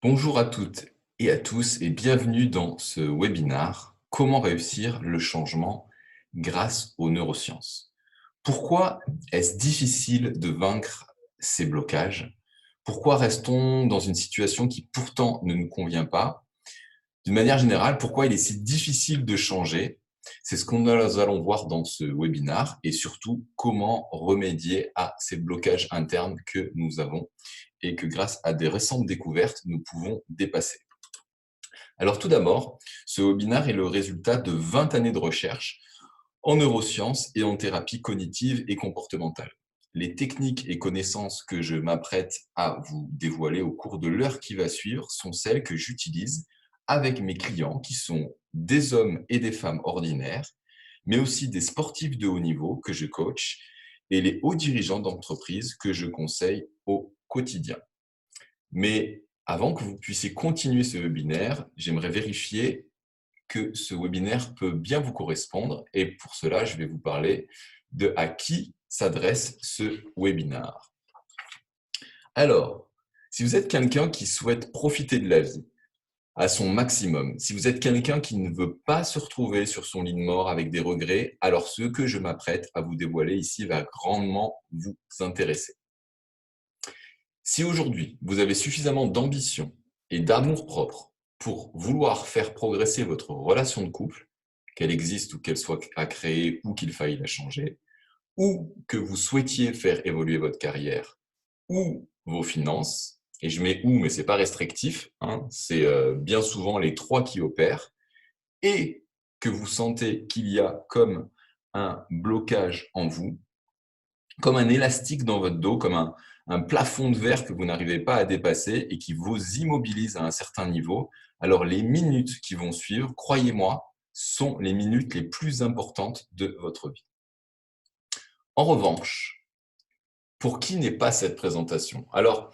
Bonjour à toutes et à tous et bienvenue dans ce webinaire Comment réussir le changement grâce aux neurosciences. Pourquoi est-ce difficile de vaincre ces blocages? Pourquoi restons dans une situation qui pourtant ne nous convient pas? D'une manière générale, pourquoi il est si difficile de changer? C'est ce que nous allons voir dans ce webinaire et surtout comment remédier à ces blocages internes que nous avons et que grâce à des récentes découvertes, nous pouvons dépasser. Alors tout d'abord, ce webinaire est le résultat de 20 années de recherche en neurosciences et en thérapie cognitive et comportementale. Les techniques et connaissances que je m'apprête à vous dévoiler au cours de l'heure qui va suivre sont celles que j'utilise avec mes clients qui sont des hommes et des femmes ordinaires, mais aussi des sportifs de haut niveau que je coach et les hauts dirigeants d'entreprise que je conseille au quotidien. Mais avant que vous puissiez continuer ce webinaire, j'aimerais vérifier que ce webinaire peut bien vous correspondre et pour cela, je vais vous parler de à qui s'adresse ce webinaire. Alors, si vous êtes quelqu'un qui souhaite profiter de la vie à son maximum, si vous êtes quelqu'un qui ne veut pas se retrouver sur son lit de mort avec des regrets, alors ce que je m'apprête à vous dévoiler ici va grandement vous intéresser. Si aujourd'hui, vous avez suffisamment d'ambition et d'amour-propre pour vouloir faire progresser votre relation de couple, qu'elle existe ou qu'elle soit à créer ou qu'il faille la changer, ou que vous souhaitiez faire évoluer votre carrière ou vos finances, et je mets ou, mais c'est pas restrictif, hein, c'est bien souvent les trois qui opèrent, et que vous sentez qu'il y a comme un blocage en vous, comme un élastique dans votre dos, comme un plafond de verre que vous n'arrivez pas à dépasser et qui vous immobilise à un certain niveau, alors les minutes qui vont suivre, croyez-moi, sont les minutes les plus importantes de votre vie. En revanche, pour qui n'est pas cette présentation? Alors,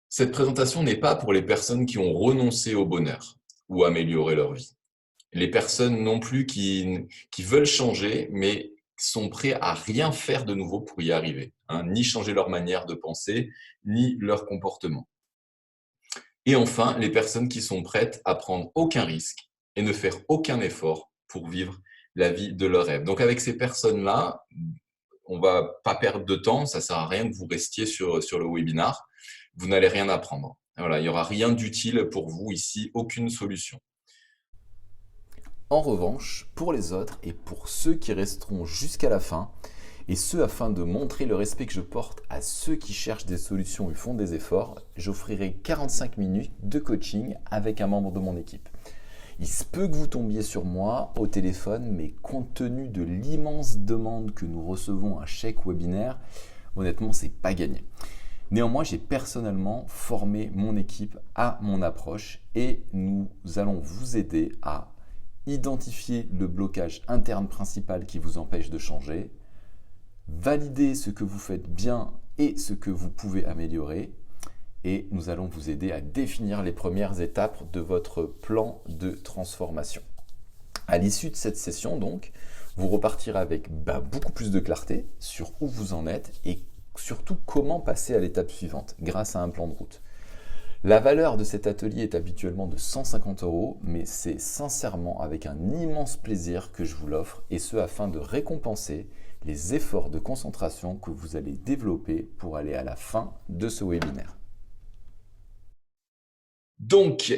cette présentation n'est pas pour les personnes qui ont renoncé au bonheur ou amélioré leur vie. Les personnes non plus qui veulent changer, mais sont prêts à rien faire de nouveau pour y arriver, hein, ni changer leur manière de penser, ni leur comportement. Et enfin, les personnes qui sont prêtes à prendre aucun risque et ne faire aucun effort pour vivre la vie de leur rêve. Donc avec ces personnes-là, on va pas perdre de temps, ça sert à rien que vous restiez sur le webinar, vous n'allez rien apprendre. Voilà, il y aura rien d'utile pour vous ici, aucune solution. En revanche, pour les autres et pour ceux qui resteront jusqu'à la fin, et ce afin de montrer le respect que je porte à ceux qui cherchent des solutions et font des efforts, j'offrirai 45 minutes de coaching avec un membre de mon équipe. Il se peut que vous tombiez sur moi au téléphone, mais compte tenu de l'immense demande que nous recevons à chaque webinaire, honnêtement, c'est pas gagné. Néanmoins, j'ai personnellement formé mon équipe à mon approche et nous allons vous aider à identifier le blocage interne principal qui vous empêche de changer, valider ce que vous faites bien et ce que vous pouvez améliorer, et nous allons vous aider à définir les premières étapes de votre plan de transformation. À l'issue de cette session, donc, vous repartirez avec beaucoup plus de clarté sur où vous en êtes et surtout comment passer à l'étape suivante grâce à un plan de route. La valeur de cet atelier est habituellement de 150 €, mais c'est sincèrement avec un immense plaisir que je vous l'offre, et ce afin de récompenser les efforts de concentration que vous allez développer pour aller à la fin de ce webinaire. Donc,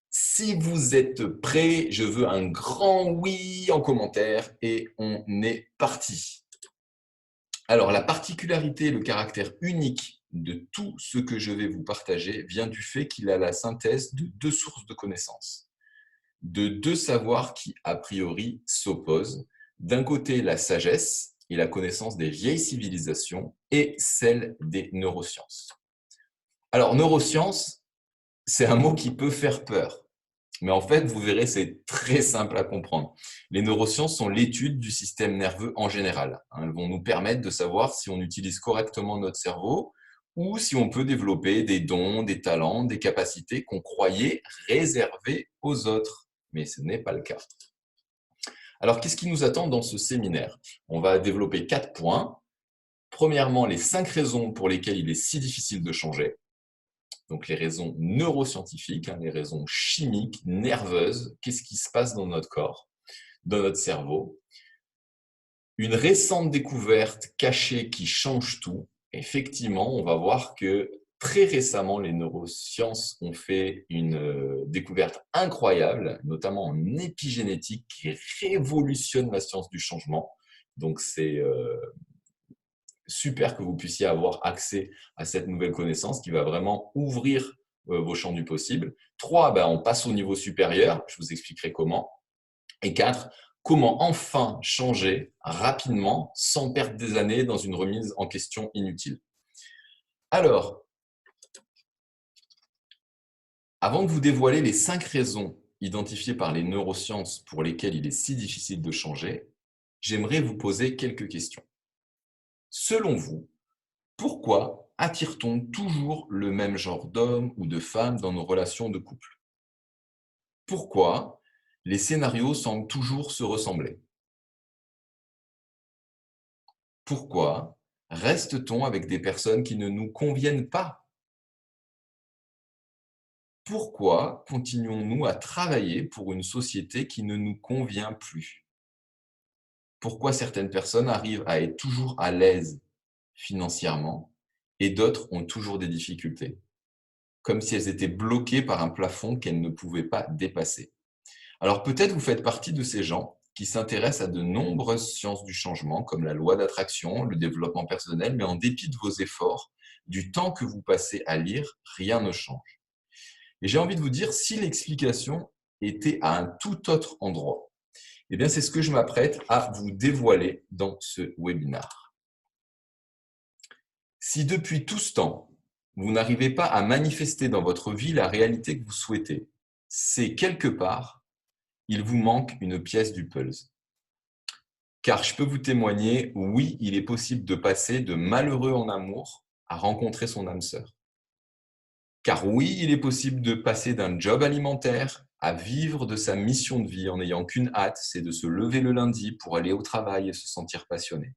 si vous êtes prêts, je veux un grand oui en commentaire et on est parti. Alors, la particularité, le caractère unique de tout ce que je vais vous partager vient du fait qu'il a la synthèse de deux sources de connaissances, de deux savoirs qui, a priori, s'opposent. D'un côté, la sagesse et la connaissance des vieilles civilisations et celle des neurosciences. Alors, neurosciences, c'est un mot qui peut faire peur. Mais en fait, vous verrez, c'est très simple à comprendre. Les neurosciences sont l'étude du système nerveux en général. Elles vont nous permettre de savoir si on utilise correctement notre cerveau ou si on peut développer des dons, des talents, des capacités qu'on croyait réservées aux autres. Mais ce n'est pas le cas. Alors, qu'est-ce qui nous attend dans ce séminaire? On va développer 4 points. Premièrement, les 5 raisons pour lesquelles il est si difficile de changer. Donc les raisons neuroscientifiques, les raisons chimiques, nerveuses, qu'est-ce qui se passe dans notre corps, dans notre cerveau. Une récente découverte cachée qui change tout. Effectivement, on va voir que très récemment, les neurosciences ont fait une découverte incroyable, notamment en épigénétique, qui révolutionne la science du changement. Donc, c'est super que vous puissiez avoir accès à cette nouvelle connaissance qui va vraiment ouvrir vos champs du possible. 3, on passe au niveau supérieur. Je vous expliquerai comment. Et 4, comment enfin changer rapidement sans perdre des années dans une remise en question inutile. Alors, avant de vous dévoiler les 5 raisons identifiées par les neurosciences pour lesquelles il est si difficile de changer, j'aimerais vous poser quelques questions. Selon vous, pourquoi attire-t-on toujours le même genre d'homme ou de femme dans nos relations de couple? Pourquoi les scénarios semblent toujours se ressembler? Pourquoi reste-t-on avec des personnes qui ne nous conviennent pas? Pourquoi continuons-nous à travailler pour une société qui ne nous convient plus? Pourquoi certaines personnes arrivent à être toujours à l'aise financièrement et d'autres ont toujours des difficultés, comme si elles étaient bloquées par un plafond qu'elles ne pouvaient pas dépasser? Alors peut-être vous faites partie de ces gens qui s'intéressent à de nombreuses sciences du changement, comme la loi d'attraction, le développement personnel, mais en dépit de vos efforts, du temps que vous passez à lire, rien ne change. Et j'ai envie de vous dire, si l'explication était à un tout autre endroit, eh bien c'est ce que je m'apprête à vous dévoiler dans ce webinaire. Si depuis tout ce temps, vous n'arrivez pas à manifester dans votre vie la réalité que vous souhaitez, c'est quelque part, il vous manque une pièce du puzzle. Car je peux vous témoigner, oui, il est possible de passer de malheureux en amour à rencontrer son âme sœur. Car oui, il est possible de passer d'un job alimentaire à vivre de sa mission de vie en n'ayant qu'une hâte, c'est de se lever le lundi pour aller au travail et se sentir passionné.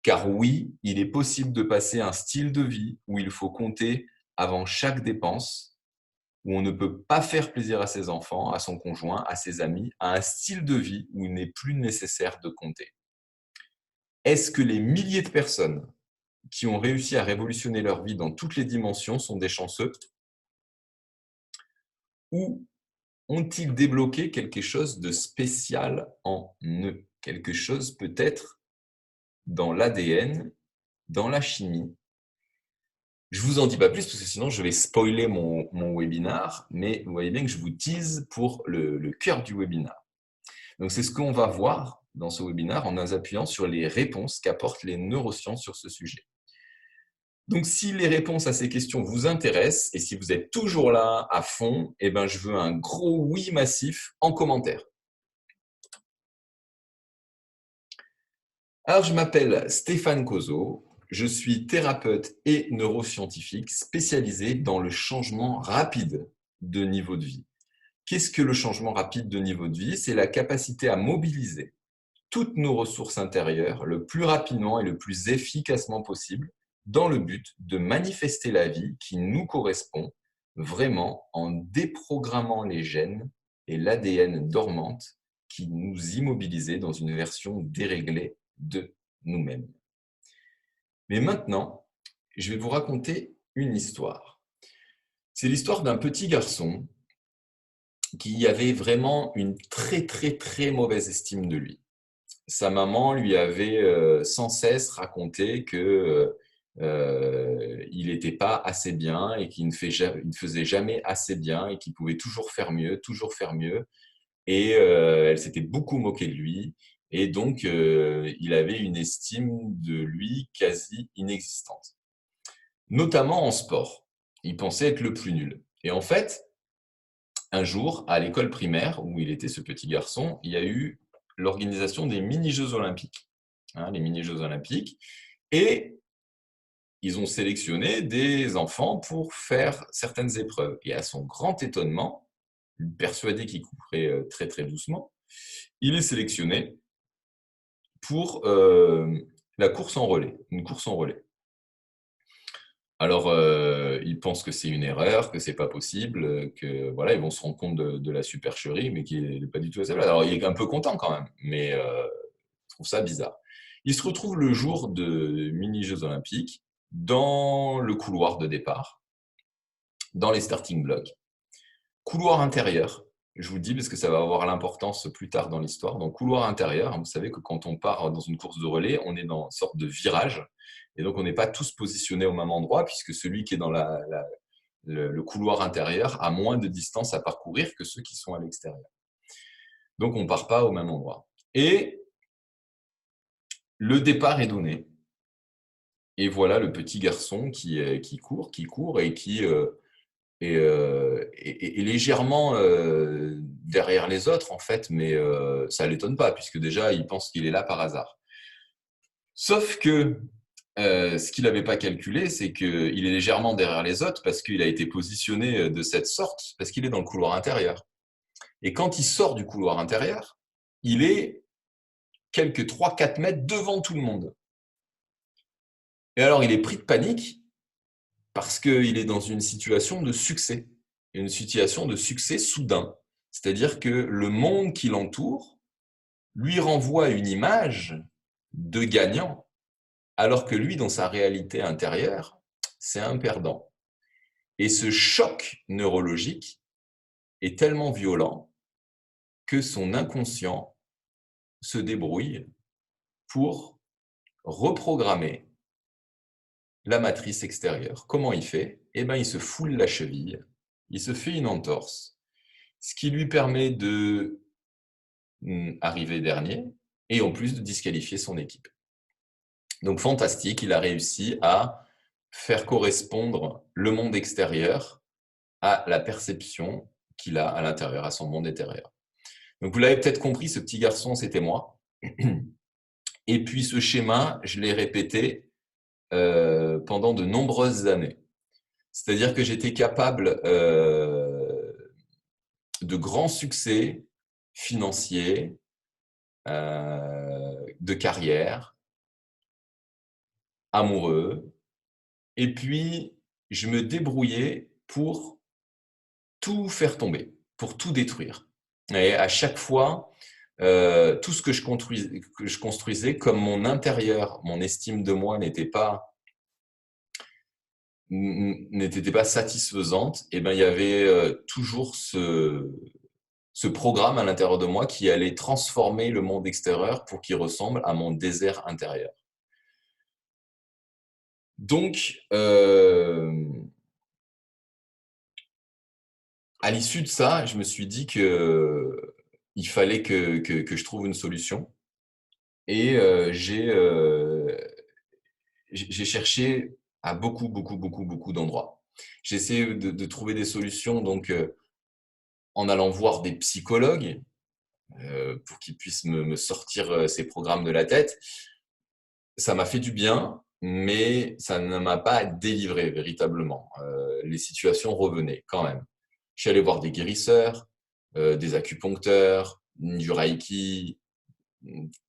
Car oui, il est possible de passer un style de vie où il faut compter avant chaque dépense, où on ne peut pas faire plaisir à ses enfants, à son conjoint, à ses amis, à un style de vie où il n'est plus nécessaire de compter. Est-ce que les milliers de personnes qui ont réussi à révolutionner leur vie dans toutes les dimensions sont des chanceux? Ou ont-ils débloqué quelque chose de spécial en eux? Quelque chose peut-être dans l'ADN, dans la chimie? Je vous en dis pas plus parce que sinon je vais spoiler mon webinar, mais vous voyez bien que je vous tease pour le cœur du webinar. Donc c'est ce qu'on va voir dans ce webinar en nous appuyant sur les réponses qu'apportent les neurosciences sur ce sujet. Donc, si les réponses à ces questions vous intéressent et si vous êtes toujours là à fond, eh ben, je veux un gros oui massif en commentaire. Alors, je m'appelle Stéphane Cozo, je suis thérapeute et neuroscientifique spécialisé dans le changement rapide de niveau de vie. Qu'est-ce que le changement rapide de niveau de vie? C'est la capacité à mobiliser toutes nos ressources intérieures le plus rapidement et le plus efficacement possible dans le but de manifester la vie qui nous correspond vraiment en déprogrammant les gènes et l'ADN dormante qui nous immobilisaient dans une version déréglée de nous-mêmes. Mais maintenant, je vais vous raconter une histoire. C'est l'histoire d'un petit garçon qui avait vraiment une très très très mauvaise estime de lui. Sa maman lui avait sans cesse raconté que il n'était pas assez bien et qu'il ne faisait jamais assez bien et qu'il pouvait toujours faire mieux, toujours faire mieux. Et elle s'était beaucoup moquée de lui. Et donc, il avait une estime de lui quasi inexistante, notamment en sport. Il pensait être le plus nul. Et en fait, un jour, à l'école primaire, où il était ce petit garçon, il y a eu l'organisation des mini-jeux olympiques. Les mini-jeux olympiques. Et ils ont sélectionné des enfants pour faire certaines épreuves. Et à son grand étonnement, persuadé qu'il courait très très doucement, il est sélectionné pour la course en relais, une course en relais. Alors, ils pensent que c'est une erreur, que c'est pas possible, que voilà, ils vont se rendre compte de la supercherie, mais qui est pas du tout à sa place. Alors, il est un peu content quand même, mais je trouve ça bizarre. Il se retrouve le jour de mini-Jeux olympiques dans le couloir de départ, dans les starting blocks. Couloir intérieur, je vous le dis parce que ça va avoir l'importance plus tard dans l'histoire. Donc, couloir intérieur, vous savez que quand on part dans une course de relais, on est dans une sorte de virage. Et donc, on n'est pas tous positionnés au même endroit, puisque celui qui est dans le couloir intérieur a moins de distance à parcourir que ceux qui sont à l'extérieur. Donc, on ne part pas au même endroit. Et le départ est donné. Et voilà le petit garçon qui court et qui est légèrement derrière les autres, en fait, mais ça ne l'étonne pas, puisque déjà, il pense qu'il est là par hasard. Sauf que ce qu'il n'avait pas calculé, c'est qu'il est légèrement derrière les autres parce qu'il a été positionné de cette sorte, parce qu'il est dans le couloir intérieur. Et quand il sort du couloir intérieur, il est quelques 3-4 mètres devant tout le monde. Et alors, il est pris de panique parce qu'il est dans une situation de succès, une situation de succès soudain. C'est-à-dire que le monde qui l'entoure lui renvoie une image de gagnant, alors que lui, dans sa réalité intérieure, c'est un perdant. Et ce choc neurologique est tellement violent que son inconscient se débrouille pour reprogrammer la matrice extérieure. Comment il fait? Eh bien, il se foule la cheville, il se fait une entorse, ce qui lui permet de arriver dernier et en plus de disqualifier son équipe. Donc, fantastique, il a réussi à faire correspondre le monde extérieur à la perception qu'il a à l'intérieur, à son monde intérieur. Donc, vous l'avez peut-être compris, ce petit garçon, c'était moi. Et puis, ce schéma, je l'ai répété pendant de nombreuses années. C'est-à-dire que j'étais capable de grands succès financiers, de carrière, amoureux. Et puis, je me débrouillais pour tout faire tomber, pour tout détruire. Et à chaque fois, tout ce que je construisais, comme mon intérieur, mon estime de moi n'était pas satisfaisante, et ben il y avait toujours ce programme à l'intérieur de moi qui allait transformer le monde extérieur pour qu'il ressemble à mon désert intérieur. Donc, à l'issue de ça, je me suis dit que il fallait que je trouve une solution. Et j'ai cherché à beaucoup, beaucoup, beaucoup, beaucoup d'endroits. J'ai essayé de trouver des solutions donc en allant voir des psychologues pour qu'ils puissent me sortir ces programmes de la tête. Ça m'a fait du bien, mais ça ne m'a pas délivré véritablement. Les situations revenaient quand même. Je suis allé voir des guérisseurs, des acupuncteurs, du reiki,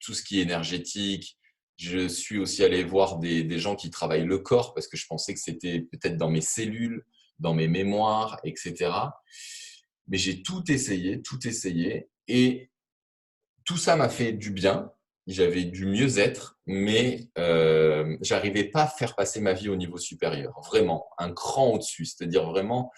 tout ce qui est énergétique. Je suis aussi allé voir des gens qui travaillent le corps parce que je pensais que c'était peut-être dans mes cellules, dans mes mémoires, etc. Mais j'ai tout essayé et tout ça m'a fait du bien. J'avais du mieux-être, mais j'arrivais pas à faire passer ma vie au niveau supérieur, vraiment, un cran au-dessus. C'est-à-dire vraiment,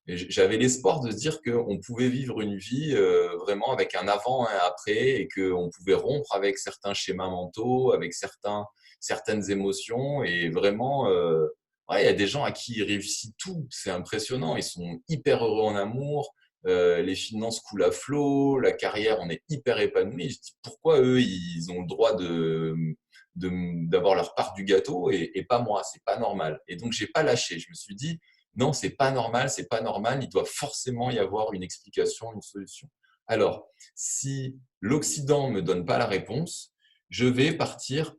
j'avais l'espoir de se dire qu'on pouvait vivre une vie vraiment avec un avant et un après et qu'on pouvait rompre avec certains schémas mentaux, avec certaines émotions et vraiment, ouais, il y a des gens à qui il réussit tout, c'est impressionnant, ils sont hyper heureux en amour, les finances coulent à flot, la carrière, on est hyper épanoui. Je dis pourquoi eux, ils ont le droit d'avoir leur part du gâteau et pas moi, c'est pas normal. Et donc, j'ai pas lâché. Je me suis dit, non, c'est pas normal, c'est pas normal, il doit forcément y avoir une explication, une solution. Alors, si l'Occident me donne pas la réponse, je vais partir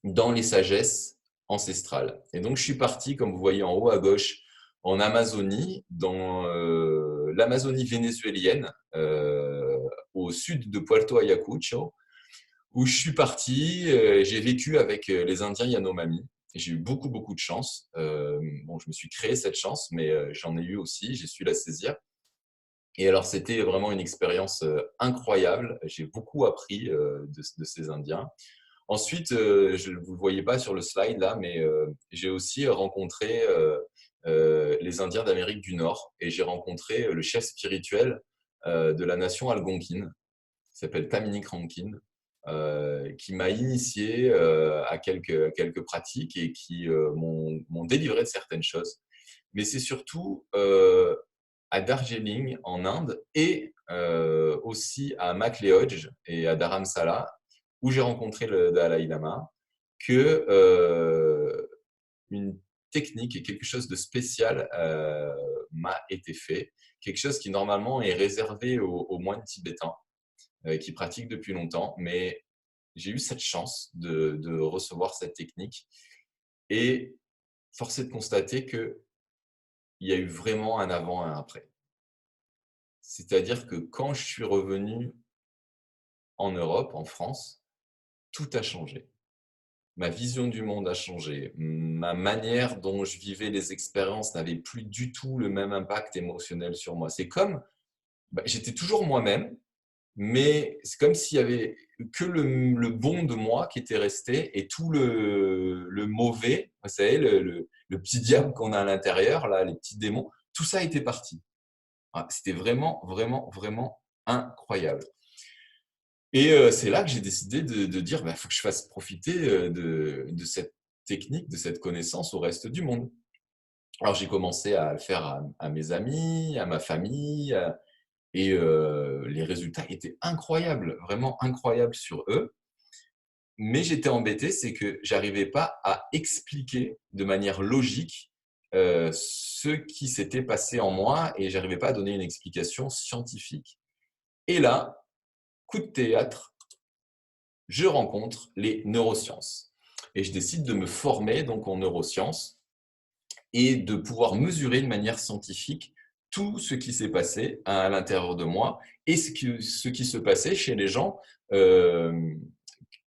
dans les sagesses ancestrales. Et donc, je suis parti, comme vous voyez en haut à gauche, en Amazonie, dans l'Amazonie vénézuélienne, au sud de Puerto Ayacucho, où je suis parti, j'ai vécu avec les Indiens Yanomami. J'ai eu beaucoup, beaucoup de chance. Bon, je me suis créé cette chance, mais j'en ai eu aussi, j'ai su la saisir. Et alors, c'était vraiment une expérience incroyable. J'ai beaucoup appris de ces Indiens. Ensuite, je ne vous le voyez pas sur le slide là, mais j'ai aussi rencontré les Indiens d'Amérique du Nord et j'ai rencontré le chef spirituel de la nation algonquine, qui s'appelle Taminique Rankin, qui m'a initié à quelques pratiques et qui m'ont délivré de certaines choses. Mais c'est surtout à Darjeeling en Inde et aussi à MacLeod et à Dharamsala où j'ai rencontré le Dalai Lama que une technique et quelque chose de spécial m'a été fait, quelque chose qui normalement est réservé aux moines tibétains qui pratiquent depuis longtemps, mais j'ai eu cette chance de recevoir cette technique et force est de constater qu'il y a eu vraiment un avant et un après. C'est-à-dire que quand je suis revenu en Europe, en France, tout a changé. Ma vision du monde a changé. Ma manière dont je vivais les expériences n'avait plus du tout le même impact émotionnel sur moi. C'est comme, j'étais toujours moi-même, mais c'est comme s'il y avait que le bon de moi qui était resté et tout le mauvais, vous savez, le petit diable qu'on a à l'intérieur, là, les petits démons, tout ça était parti. C'était vraiment, vraiment, vraiment incroyable. Et c'est là que j'ai décidé de dire, il faut que je fasse profiter de cette technique, de cette connaissance au reste du monde. Alors j'ai commencé à le faire à mes amis, à ma famille, et les résultats étaient incroyables, vraiment incroyables sur eux. Mais j'étais embêté, c'est que j'arrivais pas à expliquer de manière logique ce qui s'était passé en moi et j'arrivais pas à donner une explication scientifique. Et là, coup de théâtre, je rencontre les neurosciences. Et je décide de me former donc en neurosciences et de pouvoir mesurer de manière scientifique tout ce qui s'est passé à l'intérieur de moi et ce qui se passait chez les gens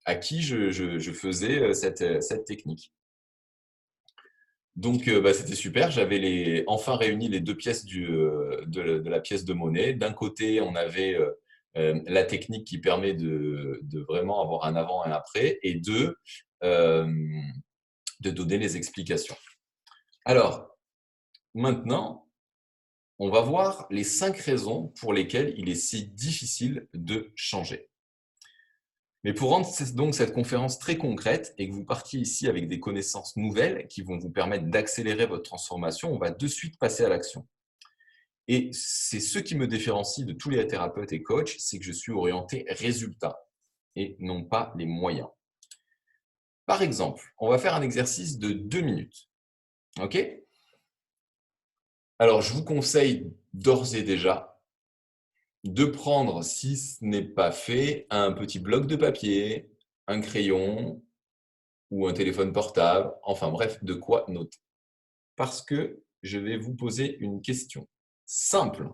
à qui je faisais cette technique. Donc, c'était super. J'avais enfin réuni les deux pièces de la pièce de monnaie. D'un côté, on avait la technique qui permet de vraiment avoir un avant et un après, et euh, de donner les explications. Alors, maintenant, on va voir les 5 raisons pour lesquelles il est si difficile de changer. Mais pour rendre donc cette conférence très concrète et que vous partiez ici avec des connaissances nouvelles qui vont vous permettre d'accélérer votre transformation, on va de suite passer à l'action. Et c'est ce qui me différencie de tous les thérapeutes et coachs, c'est que je suis orienté résultat et non pas les moyens. Par exemple, on va faire un exercice de 2 minutes. OK ? Alors, je vous conseille d'ores et déjà de prendre, si ce n'est pas fait, un petit bloc de papier, un crayon ou un téléphone portable, enfin bref, de quoi noter. Parce que je vais vous poser une question simple.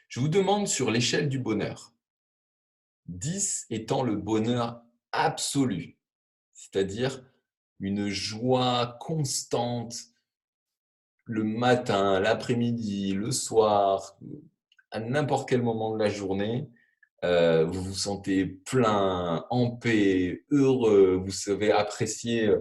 Je vous demande sur l'échelle du bonheur, 10 étant le bonheur absolu, c'est-à-dire une joie constante le matin, l'après-midi, le soir, à n'importe quel moment de la journée, vous vous sentez plein, en paix, heureux, vous savez apprécier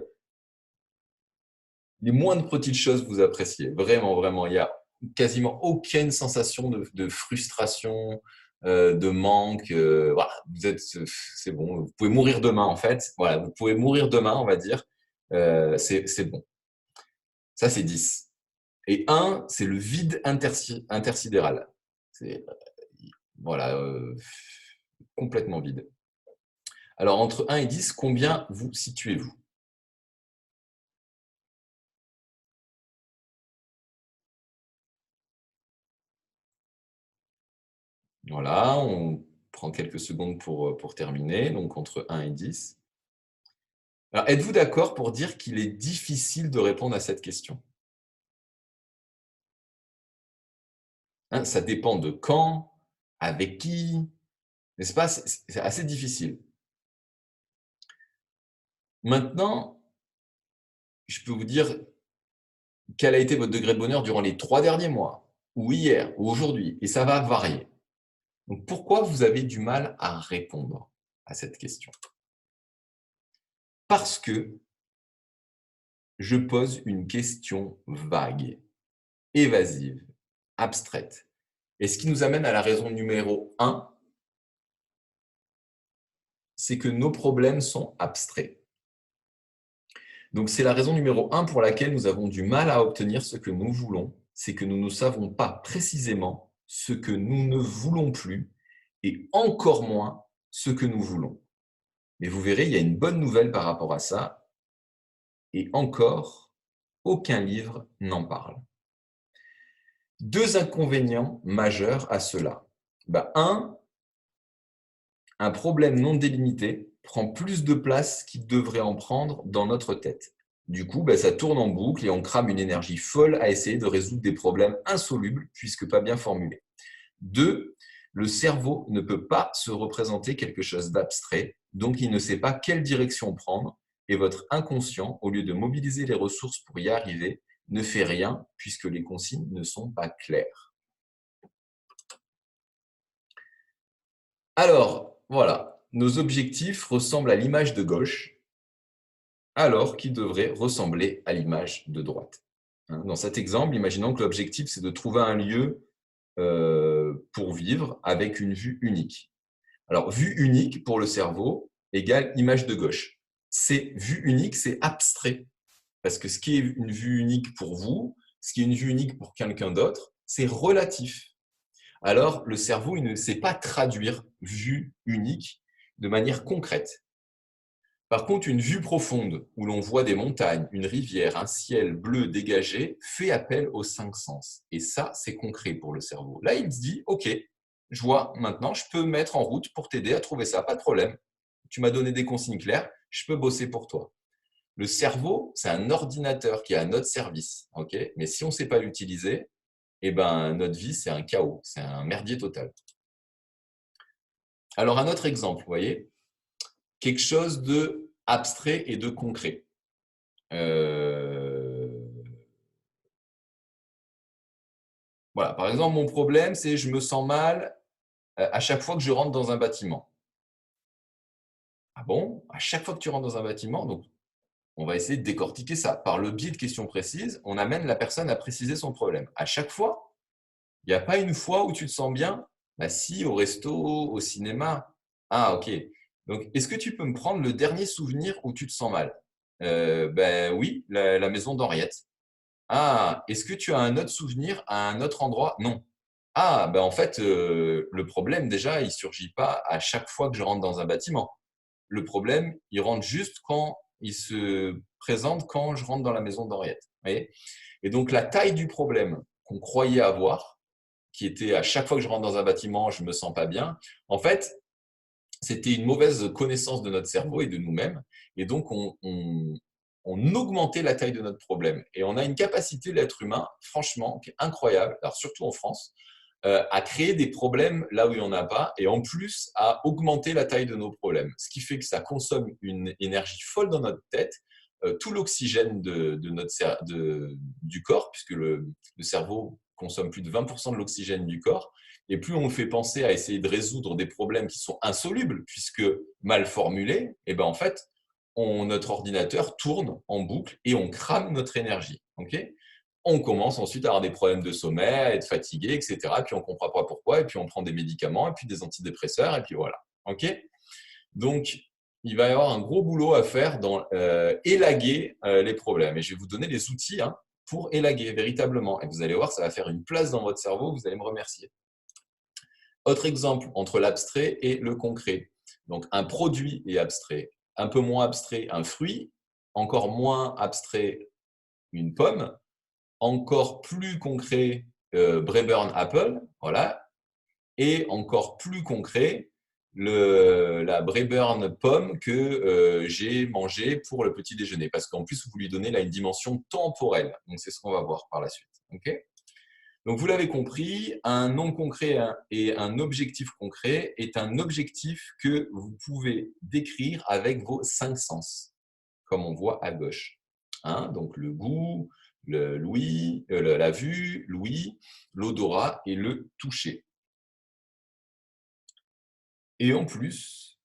les moindres petites choses, vous appréciez. Vraiment, vraiment. Il n'y a quasiment aucune sensation de frustration, de manque. Voilà, c'est bon. Vous pouvez mourir demain, en fait. Voilà, vous pouvez mourir demain, on va dire. C'est bon. Ça, c'est 10. Et 1, c'est le vide intersidéral. C'est voilà, complètement vide. Alors, entre 1 et 10, combien vous situez-vous? Voilà, on prend quelques secondes pour terminer, donc entre 1 et 10. Alors, êtes-vous d'accord pour dire qu'il est difficile de répondre à cette question? Hein, ça dépend de quand, avec qui, n'est-ce pas? C'est assez difficile. Maintenant, je peux vous dire quel a été votre degré de bonheur durant les 3 derniers mois, ou hier, ou aujourd'hui, et ça va varier. Donc, pourquoi vous avez du mal à répondre à cette question? Parce que je pose une question vague, évasive, abstraite. Et ce qui nous amène à la raison numéro 1, c'est que nos problèmes sont abstraits. Donc, c'est la raison numéro 1 pour laquelle nous avons du mal à obtenir ce que nous voulons, c'est que nous ne savons pas précisément ce que nous ne voulons plus et encore moins ce que nous voulons. Mais vous verrez, il y a une bonne nouvelle par rapport à ça, et encore, aucun livre n'en parle. 2 inconvénients majeurs à cela. Un problème non délimité prend plus de place qu'il devrait en prendre dans notre tête. Du coup, ça tourne en boucle et on crame une énergie folle à essayer de résoudre des problèmes insolubles puisque pas bien formulés. 2, le cerveau ne peut pas se représenter quelque chose d'abstrait, donc il ne sait pas quelle direction prendre et votre inconscient, au lieu de mobiliser les ressources pour y arriver, ne fait rien puisque les consignes ne sont pas claires. Alors, voilà, nos objectifs ressemblent à l'image de gauche, alors qu'ils devraient ressembler à l'image de droite. Dans cet exemple, imaginons que l'objectif, c'est de trouver un lieu pour vivre avec une vue unique. Alors, vue unique pour le cerveau égale image de gauche. C'est vue unique, c'est abstrait. Parce que ce qui est une vue unique pour vous, ce qui est une vue unique pour quelqu'un d'autre, c'est relatif. Alors, le cerveau, il ne sait pas traduire vue unique de manière concrète. Par contre, une vue profonde, où l'on voit des montagnes, une rivière, un ciel bleu dégagé, fait appel aux 5 sens. Et ça, c'est concret pour le cerveau. Là, il se dit, OK, je vois, maintenant, je peux me mettre en route pour t'aider à trouver ça, pas de problème. Tu m'as donné des consignes claires, je peux bosser pour toi. Le cerveau, c'est un ordinateur qui est à notre service. OK, mais si on ne sait pas l'utiliser, notre vie, c'est un chaos, c'est un merdier total. Alors, un autre exemple, vous voyez, quelque chose de abstrait et de concret. Voilà, par exemple, mon problème, c'est je me sens mal à chaque fois que je rentre dans un bâtiment. Ah bon? À chaque fois que tu rentres dans un bâtiment, donc on va essayer de décortiquer ça. Par le biais de questions précises, on amène la personne à préciser son problème. À chaque fois, il n'y a pas une fois où tu te sens bien? Bah si, au resto, au cinéma. Ah, ok. Donc, est-ce que tu peux me prendre le dernier souvenir où tu te sens mal? Oui, la maison d'Henriette. Ah, est-ce que tu as un autre souvenir à un autre endroit? Non. Ah, en fait, le problème déjà, il surgit pas à chaque fois que je rentre dans un bâtiment. Le problème, il rentre juste quand il se présente quand je rentre dans la maison d'Henriette. Vous voyez? Et donc, la taille du problème qu'on croyait avoir, qui était à chaque fois que je rentre dans un bâtiment, je me sens pas bien, en fait, c'était une mauvaise connaissance de notre cerveau et de nous-mêmes. Et donc, on augmentait la taille de notre problème. Et on a une capacité, l'être humain, franchement, qui est incroyable, alors surtout en France, à créer des problèmes là où il n'y en a pas, et en plus à augmenter la taille de nos problèmes. Ce qui fait que ça consomme une énergie folle dans notre tête, tout l'oxygène du corps, puisque le cerveau consomme plus de 20% de l'oxygène du corps, et plus on fait penser à essayer de résoudre des problèmes qui sont insolubles, puisque mal formulés, et en fait, notre ordinateur tourne en boucle et on crame notre énergie. Okay, on commence ensuite à avoir des problèmes de sommeil, à être fatigué, etc. Puis on ne comprend pas pourquoi, et puis on prend des médicaments, et puis des antidépresseurs, et puis voilà. Okay, donc, il va y avoir un gros boulot à faire dans élaguer les problèmes. Et je vais vous donner les outils pour élaguer véritablement. Et vous allez voir, ça va faire une place dans votre cerveau, vous allez me remercier. Autre exemple entre l'abstrait et le concret. Donc, un produit est abstrait. Un peu moins abstrait, un fruit. Encore moins abstrait, une pomme. Encore plus concret, Braeburn Apple. Voilà. Et encore plus concret, la Braeburn pomme que j'ai mangée pour le petit déjeuner. Parce qu'en plus, vous lui donnez là une dimension temporelle. Donc, c'est ce qu'on va voir par la suite. Okay, donc, vous l'avez compris, un nom concret et un objectif concret est un objectif que vous pouvez décrire avec vos 5 sens, comme on voit à gauche. hein, donc le goût, l'ouïe, la vue, l'ouïe, l'odorat et le toucher. Et en plus,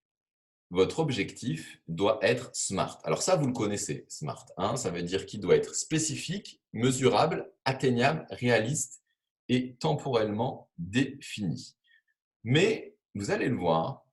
votre objectif doit être SMART. Alors ça, vous le connaissez, SMART, hein, ça veut dire qu'il doit être spécifique, mesurable, atteignable, réaliste et temporellement défini. Mais vous allez le voir,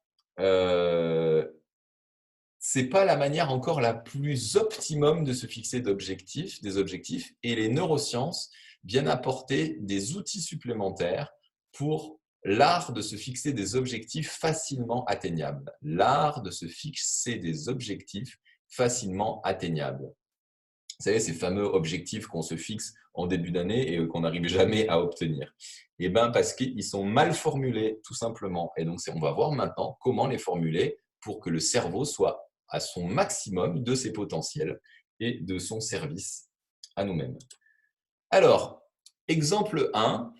c'est pas la manière encore la plus optimum de se fixer des objectifs, et les neurosciences viennent apporter des outils supplémentaires pour l'art de se fixer des objectifs facilement atteignables. L'art de se fixer des objectifs facilement atteignables. Vous savez, ces fameux objectifs qu'on se fixe en début d'année et qu'on n'arrive jamais à obtenir. Eh bien, parce qu'ils sont mal formulés, tout simplement. Et donc, on va voir maintenant comment les formuler pour que le cerveau soit à son maximum de ses potentiels et de son service à nous-mêmes. Alors, exemple 1,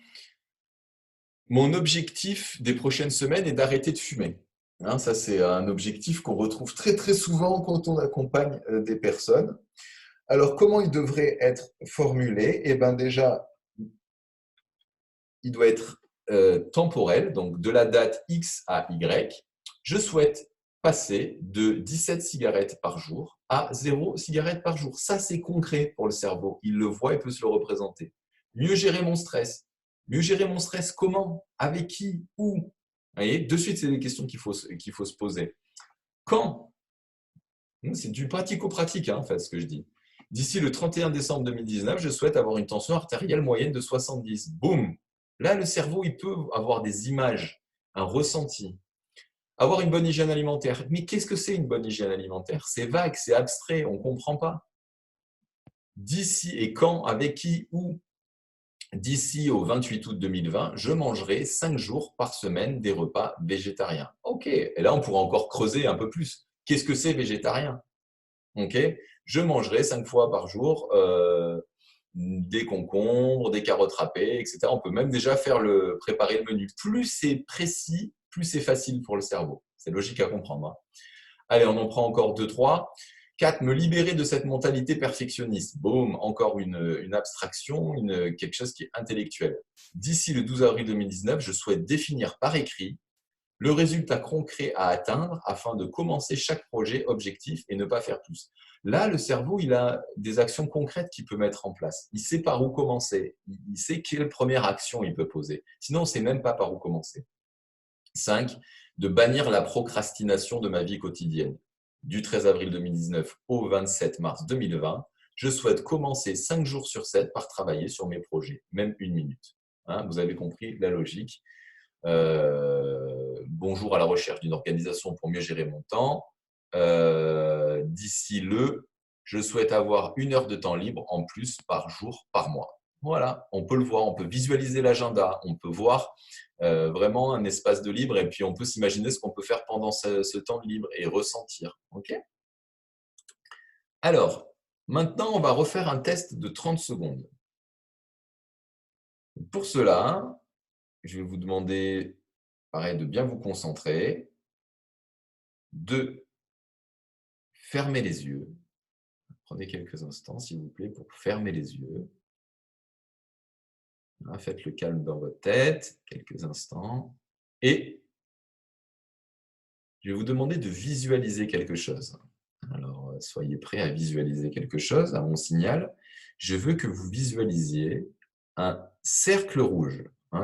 mon objectif des prochaines semaines est d'arrêter de fumer. Hein, ça, c'est un objectif qu'on retrouve très, très souvent quand on accompagne des personnes. Alors, comment il devrait être formulé? Eh bien, déjà, il doit être temporel, donc de la date X à Y. Je souhaite passer de 17 cigarettes par jour à 0 cigarette par jour. Ça, c'est concret pour le cerveau. Il le voit et peut se le représenter. Mieux gérer mon stress. Mieux gérer mon stress comment? Avec qui? Où? Vous voyez, de suite, c'est des questions qu'il faut se poser. Quand? C'est du pratico-pratique, hein, en fait, ce que je dis. D'ici le 31 décembre 2019, je souhaite avoir une tension artérielle moyenne de 70. Boum! Là, le cerveau, il peut avoir des images, un ressenti. Avoir une bonne hygiène alimentaire. Mais qu'est-ce que c'est une bonne hygiène alimentaire? C'est vague, c'est abstrait, on ne comprend pas. D'ici et quand, avec qui, où? D'ici au 28 août 2020, je mangerai 5 jours par semaine des repas végétariens. Ok, et là, on pourra encore creuser un peu plus. Qu'est-ce que c'est végétarien? Okay, je mangerai 5 fois par jour des concombres, des carottes râpées, etc. On peut même déjà préparer le menu. Plus c'est précis, plus c'est facile pour le cerveau. C'est logique à comprendre. Hein. Allez, on en prend encore 2, 3. 4, me libérer de cette mentalité perfectionniste. Boum, encore une abstraction, quelque chose qui est intellectuel. D'ici le 12 avril 2019, je souhaite définir par écrit le résultat concret à atteindre afin de commencer chaque projet objectif et ne pas faire plus. Là, le cerveau, il a des actions concrètes qu'il peut mettre en place. Il sait par où commencer. Il sait quelle première action il peut poser. Sinon, on ne sait même pas par où commencer. 5, de bannir la procrastination de ma vie quotidienne. Du 13 avril 2019 au 27 mars 2020, je souhaite commencer 5 jours sur 7 par travailler sur mes projets, même 1 minute. Hein, vous avez compris la logique. Bonjour à la recherche d'une organisation pour mieux gérer mon temps. D'ici je souhaite avoir 1 heure de temps libre en plus par jour, par mois. Voilà, on peut le voir, on peut visualiser l'agenda, on peut voir vraiment un espace de libre et puis on peut s'imaginer ce qu'on peut faire pendant ce temps de libre et ressentir. Ok? Alors, maintenant, on va refaire un test de 30 secondes. Pour cela, je vais vous demander, pareil, de bien vous concentrer, de fermer les yeux. Prenez quelques instants, s'il vous plaît, pour fermer les yeux. Faites le calme dans votre tête, quelques instants. Et je vais vous demander de visualiser quelque chose. Alors, soyez prêts à visualiser quelque chose à mon signal. Je veux que vous visualisiez un cercle rouge.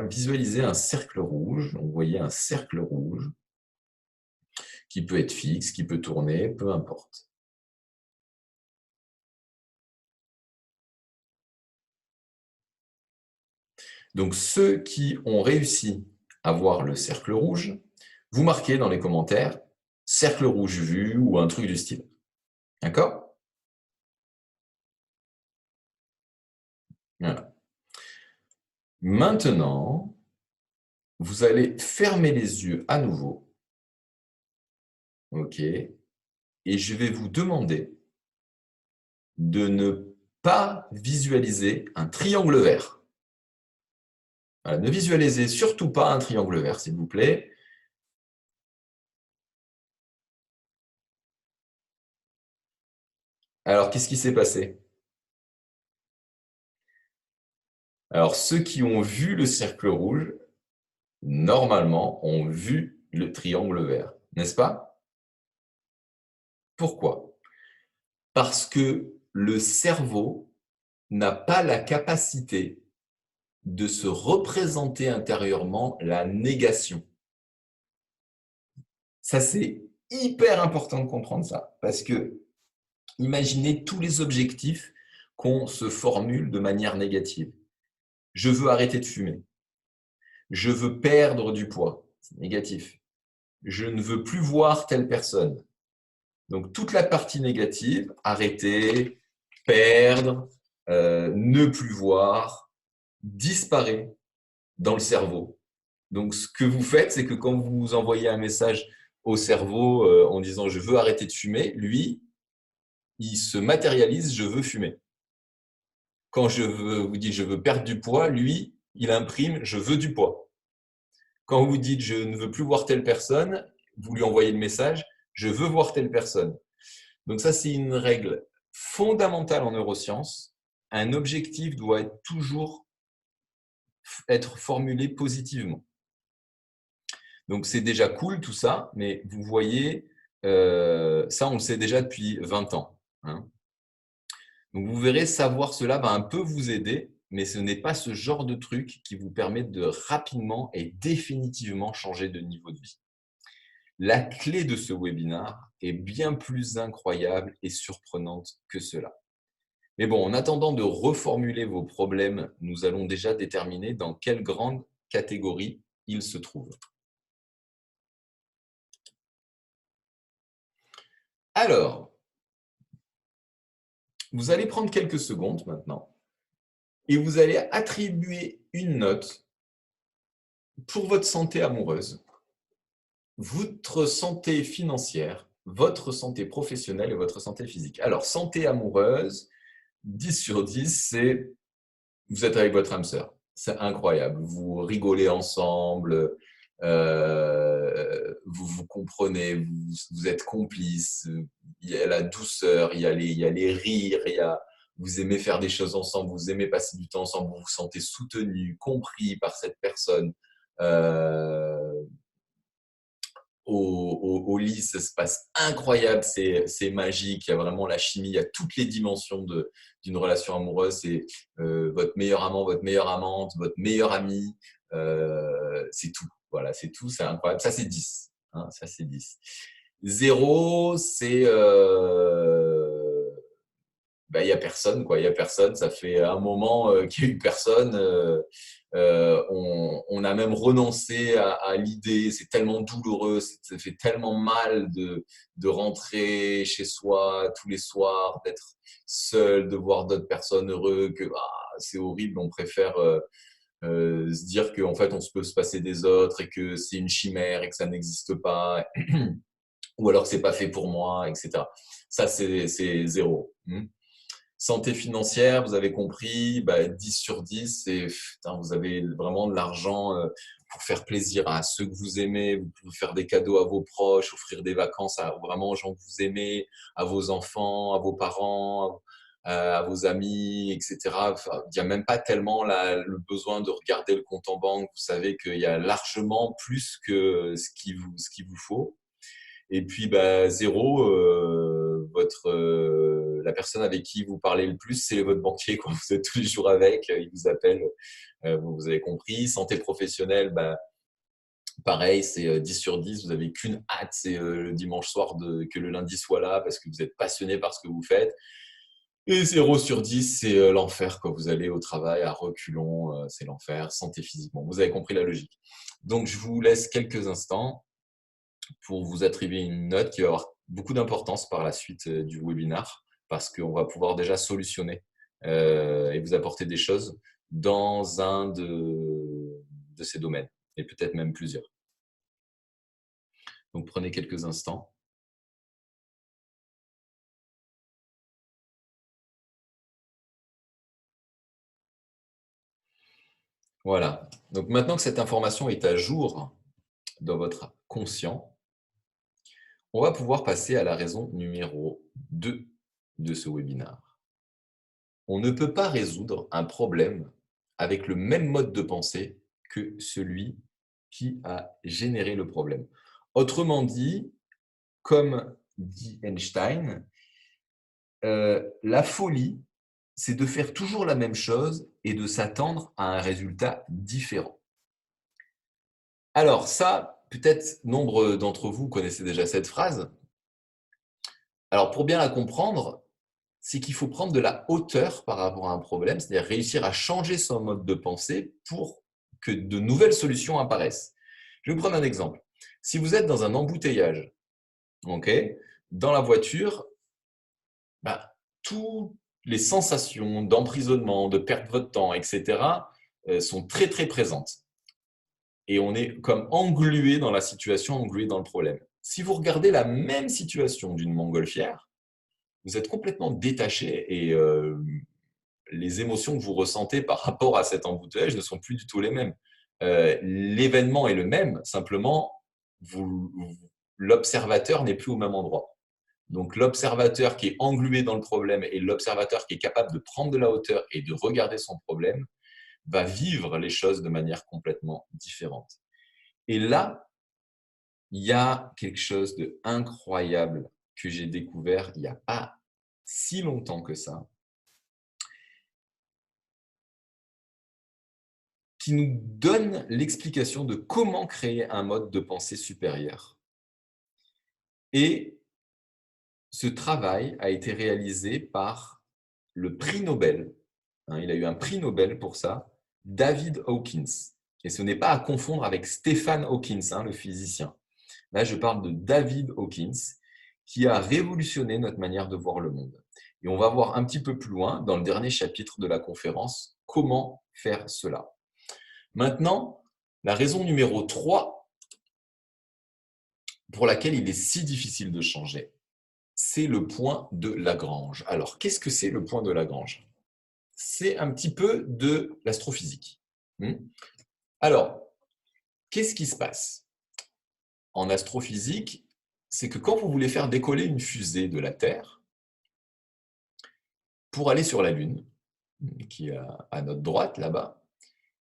Visualisez un cercle rouge. Vous voyez un cercle rouge qui peut être fixe, qui peut tourner, peu importe. Donc, ceux qui ont réussi à voir le cercle rouge, vous marquez dans les commentaires « cercle rouge vu » ou un truc du style. D'accord? Voilà. Maintenant, vous allez fermer les yeux à nouveau. OK. Et je vais vous demander de ne pas visualiser un triangle vert. Voilà, ne visualisez surtout pas un triangle vert, s'il vous plaît. Alors, qu'est-ce qui s'est passé? Alors, ceux qui ont vu le cercle rouge, normalement, ont vu le triangle vert, n'est-ce pas? Pourquoi? Parce que le cerveau n'a pas la capacité de se représenter intérieurement la négation. Ça, c'est hyper important de comprendre ça, parce que imaginez tous les objectifs qu'on se formule de manière négative. Je veux arrêter de fumer. Je veux perdre du poids. C'est négatif. Je ne veux plus voir telle personne. Donc, toute la partie négative, arrêter, perdre, ne plus voir, disparaît dans le cerveau. Donc, ce que vous faites, c'est que quand vous envoyez un message au cerveau en disant je veux arrêter de fumer, lui, il se matérialise je veux fumer. Quand vous dites je veux perdre du poids, lui, il imprime je veux du poids. Quand vous dites je ne veux plus voir telle personne, vous lui envoyez le message je veux voir telle personne. Donc ça, c'est une règle fondamentale en neurosciences. Un objectif doit toujours être formulé positivement. Donc c'est déjà cool tout ça, mais vous voyez, ça on le sait déjà depuis 20 ans. Hein. Donc vous verrez, savoir cela va un peu vous aider, mais ce n'est pas ce genre de truc qui vous permet de rapidement et définitivement changer de niveau de vie. La clé de ce webinaire est bien plus incroyable et surprenante que cela. Mais bon, en attendant de reformuler vos problèmes, nous allons déjà déterminer dans quelle grande catégorie ils se trouvent. Alors, vous allez prendre quelques secondes maintenant et vous allez attribuer une note pour votre santé amoureuse, votre santé financière, votre santé professionnelle et votre santé physique. Alors, santé amoureuse, 10 sur 10, c'est vous êtes avec votre âme sœur. C'est incroyable. Vous rigolez ensemble, vous vous comprenez, vous êtes complices. Il y a la douceur, il y a les rires, vous aimez faire des choses ensemble, vous aimez passer du temps ensemble, vous vous sentez soutenu, compris par cette personne. Euh, au lit, ça se passe incroyable, c'est magique, il y a vraiment la chimie, il y a toutes les dimensions d'une relation amoureuse, c'est votre meilleur amant, votre meilleure amante, votre meilleur ami, c'est tout, voilà, c'est tout, c'est incroyable, ça c'est 10, hein, ça c'est 10. 0, c'est il y a personne, quoi. Il y a personne. Ça fait un moment qu'il y a eu personne. On a même renoncé à l'idée. C'est tellement douloureux. Ça fait tellement mal de rentrer chez soi tous les soirs, d'être seul, de voir d'autres personnes heureux, que c'est horrible. On préfère se dire qu'en fait, on se peut se passer des autres et que c'est une chimère et que ça n'existe pas. Ou alors que c'est pas fait pour moi, etc. Ça, c'est 0. Santé financière, vous avez compris, 10 sur 10, c'est, putain, vous avez vraiment de l'argent pour faire plaisir à ceux que vous aimez, vous pouvez faire des cadeaux à vos proches, offrir des vacances à vraiment aux gens que vous aimez, à vos enfants, à vos parents, à vos amis, etc. Enfin, il n'y a même pas tellement le besoin de regarder le compte en banque. Vous savez qu'il y a largement plus que ce qu'il vous faut. Et puis, 0, la personne avec qui vous parlez le plus, c'est votre banquier. Quoi. Vous êtes tous les jours avec, il vous appelle, vous avez compris. Santé professionnelle, pareil, c'est 10 sur 10. Vous n'avez qu'une hâte, c'est le dimanche soir que le lundi soit là parce que vous êtes passionné par ce que vous faites. Et 0 sur 10, c'est l'enfer. Quand vous allez au travail à reculons, c'est l'enfer. Santé physique. Bon, vous avez compris la logique. Donc, je vous laisse quelques instants pour vous attribuer une note qui va avoir beaucoup d'importance par la suite du webinaire parce qu'on va pouvoir déjà solutionner et vous apporter des choses dans un de ces domaines et peut-être même plusieurs. Donc prenez quelques instants. Voilà. Donc maintenant que cette information est à jour dans votre conscient, on va pouvoir passer à la raison numéro 2 de ce webinaire. On ne peut pas résoudre un problème avec le même mode de pensée que celui qui a généré le problème. Autrement dit, comme dit Einstein, la folie, c'est de faire toujours la même chose et de s'attendre à un résultat différent. Alors ça, peut-être nombre d'entre vous connaissez déjà cette phrase. Alors pour bien la comprendre, c'est qu'il faut prendre de la hauteur par rapport à un problème, c'est-à-dire réussir à changer son mode de pensée pour que de nouvelles solutions apparaissent. Je vais vous prendre un exemple. Si vous êtes dans un embouteillage, ok, dans la voiture, bah, toutes les sensations d'emprisonnement, de perdre votre temps, etc., sont très, très présentes. Et on est comme englué dans la situation, englué dans le problème. Si vous regardez la même situation d'une montgolfière, vous êtes complètement détaché et les émotions que vous ressentez par rapport à cet embouteillage ne sont plus du tout les mêmes. L'événement est le même, simplement, l'observateur n'est plus au même endroit. Donc, l'observateur qui est englué dans le problème et l'observateur qui est capable de prendre de la hauteur et de regarder son problème va vivre les choses de manière complètement différente. Et là, il y a quelque chose d'incroyable que j'ai découvert il n'y a pas si longtemps que ça, qui nous donne l'explication de comment créer un mode de pensée supérieur. Et ce travail a été réalisé par le prix Nobel, il a eu un prix Nobel pour ça, David Hawkins. Et ce n'est pas à confondre avec Stephen Hawkins, le physicien. Là, je parle de David Hawkins, qui a révolutionné notre manière de voir le monde. Et on va voir un petit peu plus loin, dans le dernier chapitre de la conférence, comment faire cela. Maintenant, la raison numéro 3 pour laquelle il est si difficile de changer, c'est le point de Lagrange. Alors, qu'est-ce que c'est le point de Lagrange? C'est un petit peu de l'astrophysique. Alors, qu'est-ce qui se passe? En astrophysique, c'est que quand vous voulez faire décoller une fusée de la Terre pour aller sur la Lune, qui est à notre droite là-bas,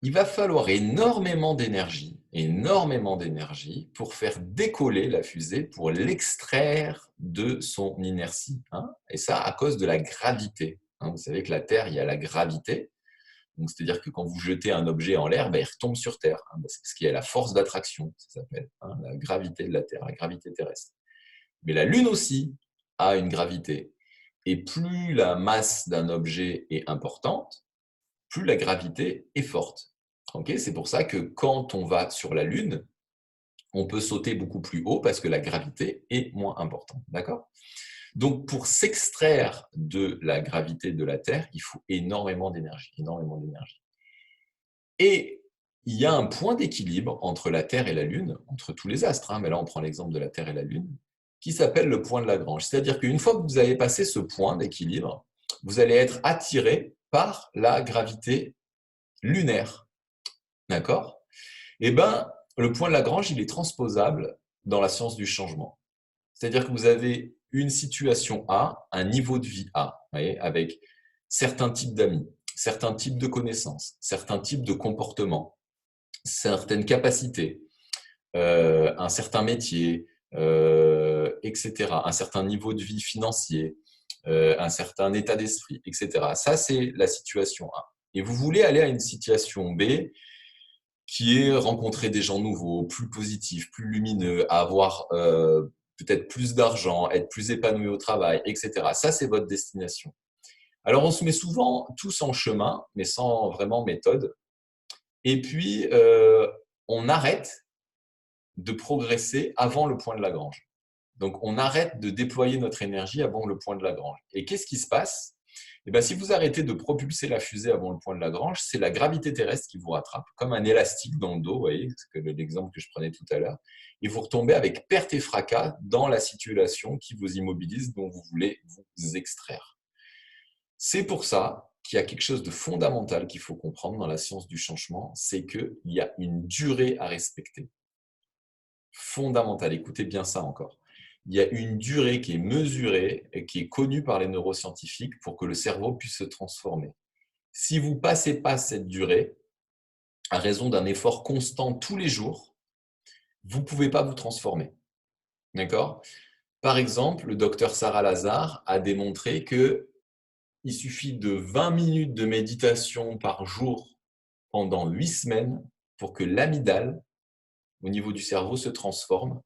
il va falloir énormément d'énergie pour faire décoller la fusée, pour l'extraire de son inertie. Et ça, à cause de la gravité. Vous savez que la Terre, il y a la gravité. Donc, c'est-à-dire que quand vous jetez un objet en l'air, il retombe sur Terre. C'est parce qu'il y a la force d'attraction, ça s'appelle, la gravité de la Terre, la gravité terrestre. Mais la Lune aussi a une gravité. Et plus la masse d'un objet est importante, plus la gravité est forte. C'est pour ça que quand on va sur la Lune, on peut sauter beaucoup plus haut parce que la gravité est moins importante. D'accord? Donc, pour s'extraire de la gravité de la Terre, il faut énormément d'énergie, énormément d'énergie. Et il y a un point d'équilibre entre la Terre et la Lune, entre tous les astres, mais là on prend l'exemple de la Terre et la Lune, qui s'appelle le point de Lagrange. C'est-à-dire qu'une fois que vous avez passé ce point d'équilibre, vous allez être attiré par la gravité lunaire. D'accord? Eh bien, le point de Lagrange, il est transposable dans la science du changement. C'est-à-dire que vous avez une situation A, un niveau de vie A, avec certains types d'amis, certains types de connaissances, certains types de comportements, certaines capacités, un certain métier, etc., un certain niveau de vie financier, un certain état d'esprit, etc. Ça, c'est la situation A. Et vous voulez aller à une situation B qui est rencontrer des gens nouveaux, plus positifs, plus lumineux, avoir peut-être plus d'argent, être plus épanoui au travail, etc. Ça, c'est votre destination. Alors, on se met souvent tous en chemin, mais sans vraiment méthode. Et puis, on arrête de progresser avant le point de Lagrange. Donc, on arrête de déployer notre énergie avant le point de Lagrange. Et qu'est-ce qui se passe? Si vous arrêtez de propulser la fusée avant le point de Lagrange, c'est la gravité terrestre qui vous rattrape, comme un élastique dans le dos, vous voyez, c'est l'exemple que je prenais tout à l'heure, et vous retombez avec perte et fracas dans la situation qui vous immobilise, dont vous voulez vous extraire. C'est pour ça qu'il y a quelque chose de fondamental qu'il faut comprendre dans la science du changement, c'est qu'il y a une durée à respecter. Fondamentale, écoutez bien ça encore. Il y a une durée qui est mesurée et qui est connue par les neuroscientifiques pour que le cerveau puisse se transformer. Si vous ne passez pas cette durée, à raison d'un effort constant tous les jours, vous ne pouvez pas vous transformer. D'accord? Par exemple, le docteur Sarah Lazare a démontré qu'il suffit de 20 minutes de méditation par jour pendant 8 semaines pour que l'amygdale, au niveau du cerveau, se transforme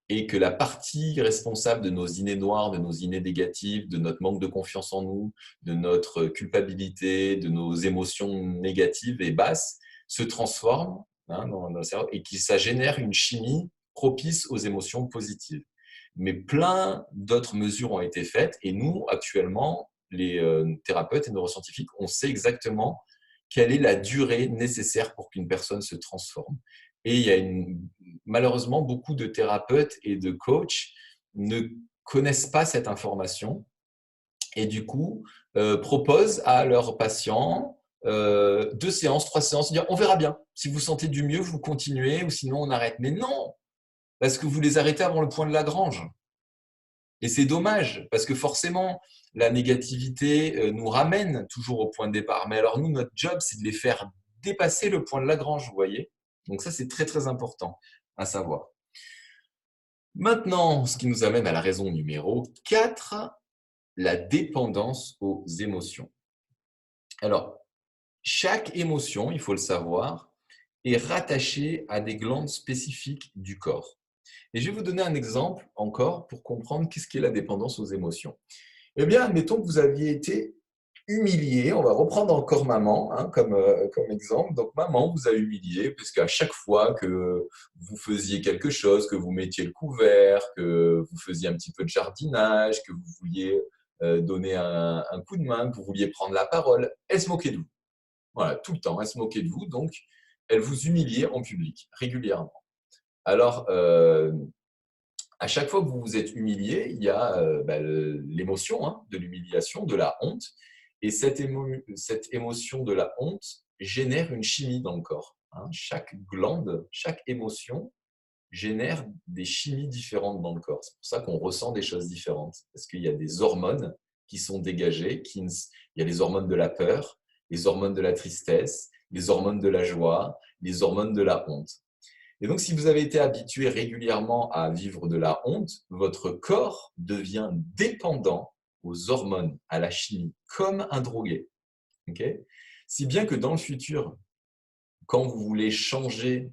et que la partie responsable de nos idées noires, de nos idées négatives, de notre manque de confiance en nous, de notre culpabilité, de nos émotions négatives et basses, se transforme dans le cerveau et que ça génère une chimie propice aux émotions positives. Mais plein d'autres mesures ont été faites et nous, actuellement, les thérapeutes et neuroscientifiques, on sait exactement quelle est la durée nécessaire pour qu'une personne se transforme. Et il y a malheureusement beaucoup de thérapeutes et de coachs ne connaissent pas cette information et du coup proposent à leurs patients 2 séances, 3 séances, dire on verra bien. Si vous sentez du mieux, vous continuez ou sinon on arrête. Mais non, parce que vous les arrêtez avant le point de Lagrange. Et c'est dommage, parce que forcément, la négativité nous ramène toujours au point de départ. Mais alors nous, notre job, c'est de les faire dépasser le point de Lagrange, vous voyez. Donc ça, c'est très très important à savoir. Maintenant, ce qui nous amène à la raison numéro 4, la dépendance aux émotions. Alors, chaque émotion, il faut le savoir, est rattachée à des glandes spécifiques du corps. Et je vais vous donner un exemple encore pour comprendre qu'est-ce qu'est la dépendance aux émotions. Eh bien, admettons que vous aviez été humilié. On va reprendre encore maman comme exemple. Donc, maman vous a humilié parce qu'à chaque fois que vous faisiez quelque chose, que vous mettiez le couvert, que vous faisiez un petit peu de jardinage, que vous vouliez donner un coup de main, que vous vouliez prendre la parole, elle se moquait de vous. Voilà, tout le temps, elle se moquait de vous. Donc, elle vous humiliait en public, régulièrement. Alors, à chaque fois que vous vous êtes humilié, il y a l'émotion de l'humiliation, de la honte. Et cette émotion de la honte génère une chimie dans le corps. Chaque glande, chaque émotion génère des chimies différentes dans le corps. C'est pour ça qu'on ressent des choses différentes. Parce qu'il y a des hormones qui sont dégagées. Il y a les hormones de la peur, les hormones de la tristesse, les hormones de la joie, les hormones de la honte. Et donc, si vous avez été habitué régulièrement à vivre de la honte, votre corps devient dépendant aux hormones, à la chimie, comme un drogué. Okay, si bien que dans le futur, quand vous voulez changer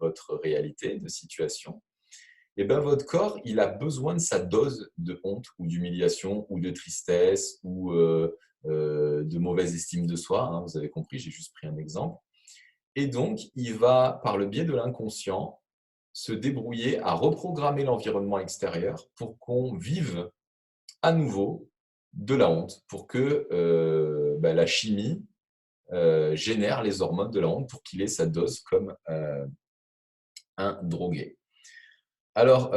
votre réalité de situation, eh ben, votre corps, il a besoin de sa dose de honte ou d'humiliation ou de tristesse ou de mauvaise estime de soi. Vous avez compris, j'ai juste pris un exemple. Et donc, il va, par le biais de l'inconscient, se débrouiller à reprogrammer l'environnement extérieur pour qu'on vive à nouveau de la honte, pour que la chimie génère les hormones de la honte pour qu'il ait sa dose comme un drogué. Alors,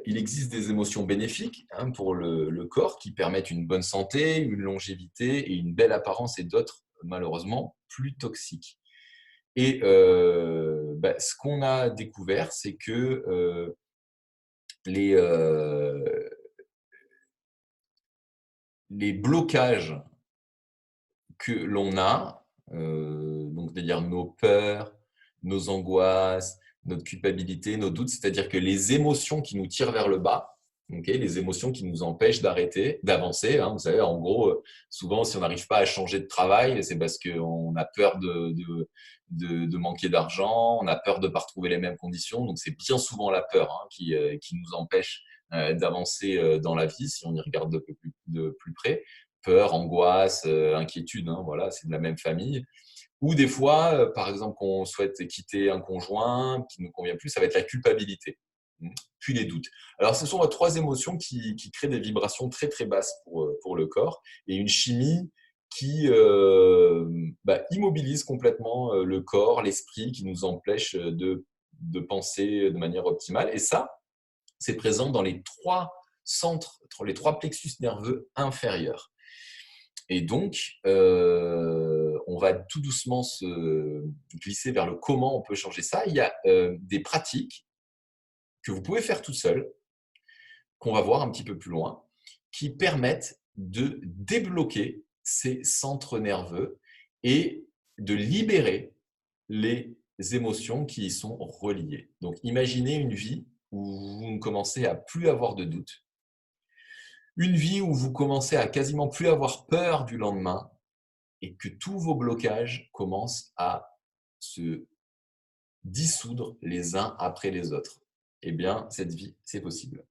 il existe des émotions bénéfiques pour le corps qui permettent une bonne santé, une longévité et une belle apparence et d'autres, malheureusement, plus toxiques. Et ce qu'on a découvert, c'est que les, les blocages que l'on a, donc c'est-à-dire nos peurs, nos angoisses, notre culpabilité, nos doutes, c'est-à-dire que les émotions qui nous tirent vers le bas, les émotions qui nous empêchent d'arrêter, d'avancer. Vous savez, en gros, souvent, si on n'arrive pas à changer de travail, c'est parce qu'on a peur de manquer d'argent, on a peur de ne pas retrouver les mêmes conditions. Donc, c'est bien souvent la peur qui nous empêche d'avancer dans la vie, si on y regarde de plus près. Peur, angoisse, inquiétude, voilà, c'est de la même famille. Ou des fois, par exemple, qu'on souhaite quitter un conjoint qui ne nous convient plus, ça va être la culpabilité, puis les doutes. Alors, ce sont 3 émotions qui créent des vibrations très, très basses pour le corps et une chimie qui immobilise complètement le corps, l'esprit, qui nous empêche de penser de manière optimale. Et ça, c'est présent dans les 3 centres, les 3 plexus nerveux inférieurs. Et donc, on va tout doucement se glisser vers le comment on peut changer ça. Il y a des pratiques que vous pouvez faire tout seul, qu'on va voir un petit peu plus loin, qui permettent de débloquer ces centres nerveux et de libérer les émotions qui y sont reliées. Donc, imaginez une vie où vous ne commencez à plus avoir de doutes, une vie où vous commencez à quasiment plus avoir peur du lendemain et que tous vos blocages commencent à se dissoudre les uns après les autres. Eh bien, cette vie, c'est possible.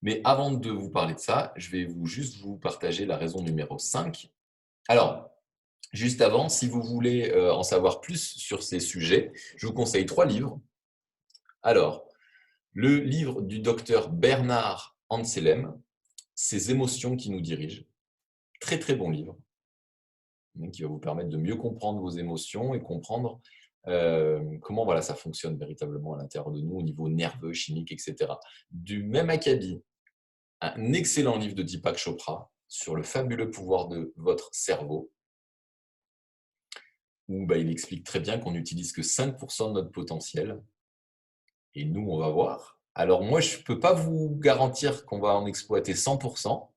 Mais avant de vous parler de ça, je vais juste vous partager la raison numéro 5. Alors, juste avant, si vous voulez en savoir plus sur ces sujets, je vous conseille 3 livres. Alors, le livre du docteur Bernard Anselm, Ces émotions qui nous dirigent. Très, très bon livre, qui va vous permettre de mieux comprendre vos émotions et comprendre comment voilà, ça fonctionne véritablement à l'intérieur de nous au niveau nerveux, chimique, etc. Du même acabit, un excellent livre de Deepak Chopra sur le fabuleux pouvoir de votre cerveau, où il explique très bien qu'on n'utilise que 5% de notre potentiel. Et nous, on va voir. Alors moi, je ne peux pas vous garantir qu'on va en exploiter 100%,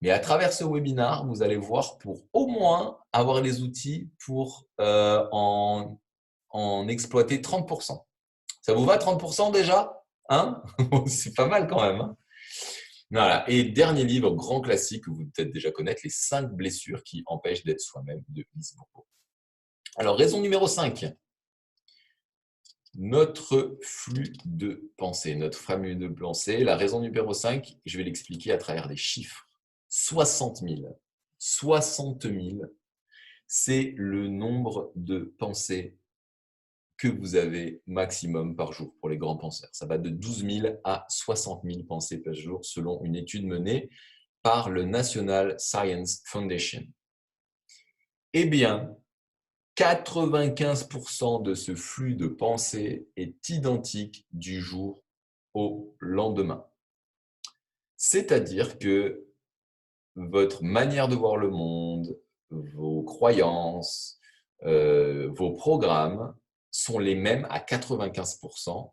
mais à travers ce webinaire, vous allez voir pour au moins avoir les outils pour en exploiter 30%. Ça vous va 30% déjà, hein? C'est pas mal quand même. Hein, voilà. Et dernier livre, grand classique que vous peut-être déjà connaître, Les 5 blessures qui empêchent d'être soi-même de Lise Bourbeau. Alors, raison numéro 5. Notre flux de pensée. Notre flux de pensée. La raison numéro 5, je vais l'expliquer à travers des chiffres. 60 000. 60 000, c'est le nombre de pensées que vous avez maximum par jour pour les grands penseurs. Ça va de 12 000 à 60 000 pensées par jour selon une étude menée par le National Science Foundation. Eh bien, 95% de ce flux de pensées est identique du jour au lendemain. C'est-à-dire que votre manière de voir le monde, vos croyances, vos programmes sont les mêmes à 95%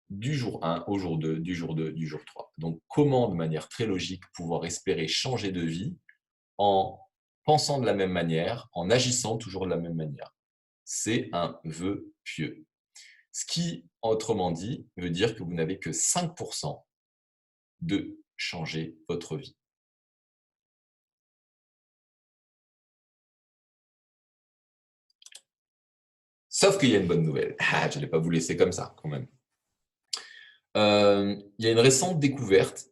du jour 1 au jour 2, du jour 2, du jour 3. Donc, comment, de manière très logique, pouvoir espérer changer de vie en pensant de la même manière, en agissant toujours de la même manière? C'est un vœu pieux. Ce qui, autrement dit, veut dire que vous n'avez que 5% de changer votre vie. Sauf qu'il y a une bonne nouvelle. Je n'allais pas vous laisser comme ça, quand même. Il y a une récente découverte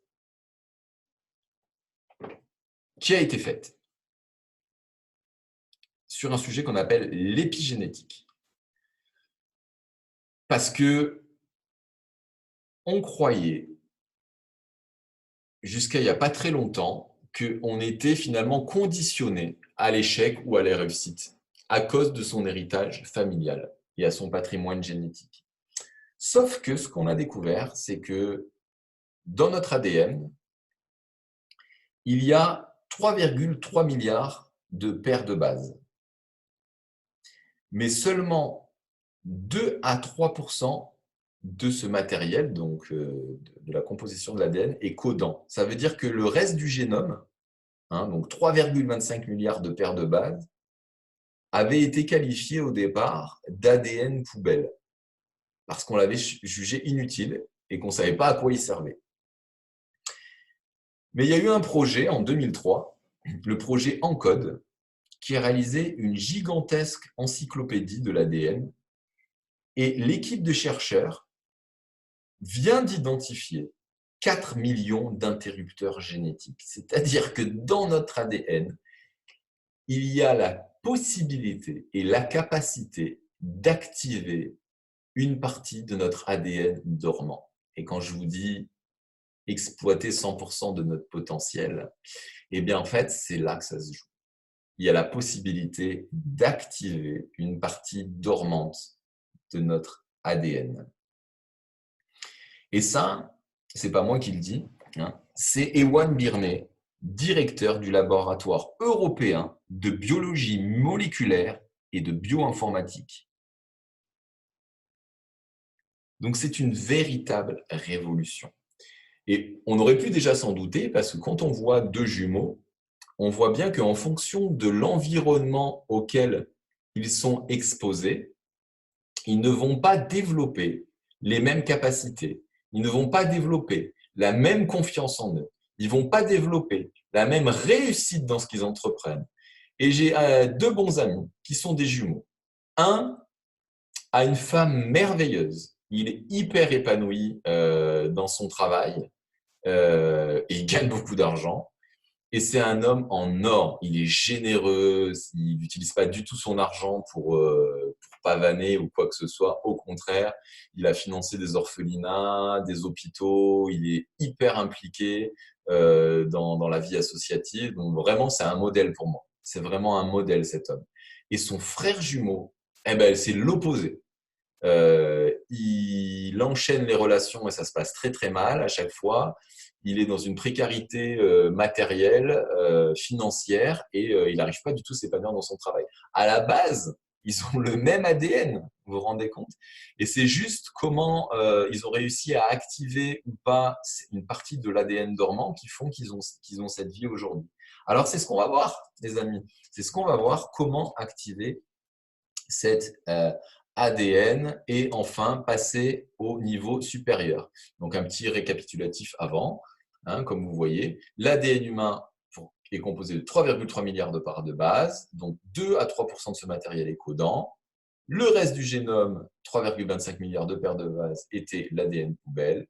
qui a été faite sur un sujet qu'on appelle l'épigénétique. Parce que on croyait, jusqu'à il n'y a pas très longtemps, qu'on était finalement conditionné à l'échec ou à la réussite à cause de son héritage familial et à son patrimoine génétique. Sauf que ce qu'on a découvert, c'est que dans notre ADN, il y a 3,3 milliards de paires de bases. Mais seulement 2 à 3% de ce matériel, donc de la composition de l'ADN, est codant. Ça veut dire que le reste du génome, donc 3,25 milliards de paires de bases, avait été qualifié au départ d'ADN poubelle, parce qu'on l'avait jugé inutile et qu'on ne savait pas à quoi il servait. Mais il y a eu un projet en 2003, le projet ENCODE, qui a réalisé une gigantesque encyclopédie de l'ADN. Et l'équipe de chercheurs vient d'identifier 4 millions d'interrupteurs génétiques. C'est-à-dire que dans notre ADN, il y a la possibilité et la capacité d'activer une partie de notre ADN dormant. Et quand je vous dis exploiter 100% de notre potentiel, eh bien en fait, c'est là que ça se joue. Il y a la possibilité d'activer une partie dormante de notre ADN. Et ça, c'est pas moi qui le dis, c'est Ewan Birney, directeur du laboratoire européen de biologie moléculaire et de bioinformatique. Donc c'est une véritable révolution. Et on aurait pu déjà s'en douter parce que quand on voit deux jumeaux, on voit bien qu'en fonction de l'environnement auquel ils sont exposés, ils ne vont pas développer les mêmes capacités. Ils ne vont pas développer la même confiance en eux. Ils ne vont pas développer la même réussite dans ce qu'ils entreprennent. Et j'ai deux bons amis qui sont des jumeaux. Un a une femme merveilleuse. Il est hyper épanoui dans son travail et il gagne beaucoup d'argent. Et c'est un homme en or. Il est généreux. Il n'utilise pas du tout son argent pour pavaner ou quoi que ce soit. Au contraire, il a financé des orphelinats, des hôpitaux. Il est hyper impliqué dans la vie associative. Donc vraiment, c'est un modèle pour moi. C'est vraiment un modèle, cet homme. Et son frère jumeau, eh ben, c'est l'opposé. Il enchaîne les relations et ça se passe très très mal à chaque fois. Il est dans une précarité matérielle, financière et il n'arrive pas du tout à s'épanouir dans son travail. À la base, ils ont le même ADN, vous vous rendez compte? Et c'est juste comment ils ont réussi à activer ou pas une partie de l'ADN dormant qui font qu'ils ont cette vie aujourd'hui. Alors c'est ce qu'on va voir, les amis. C'est ce qu'on va voir, comment activer cette ADN et enfin passer au niveau supérieur. Donc un petit récapitulatif avant, comme vous voyez, l'ADN humain est composé de 3,3 milliards de parts de base, donc 2 à 3% de ce matériel est codant. Le reste du génome, 3,25 milliards de paires de base, était l'ADN poubelle.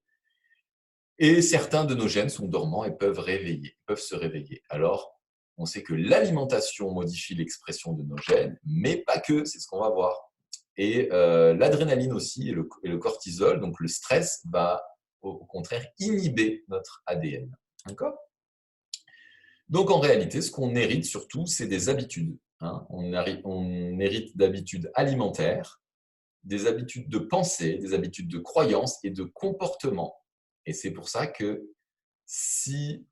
Et certains de nos gènes sont dormants et peuvent se réveiller. Alors, on sait que l'alimentation modifie l'expression de nos gènes, mais pas que, c'est ce qu'on va voir. Et l'adrénaline aussi et le cortisol, donc le stress, va au contraire inhiber notre ADN. D'accord ? Donc en réalité, ce qu'on hérite surtout, c'est des habitudes. On hérite d'habitudes alimentaires, des habitudes de pensée, des habitudes de croyance et de comportement. Et c'est pour ça que si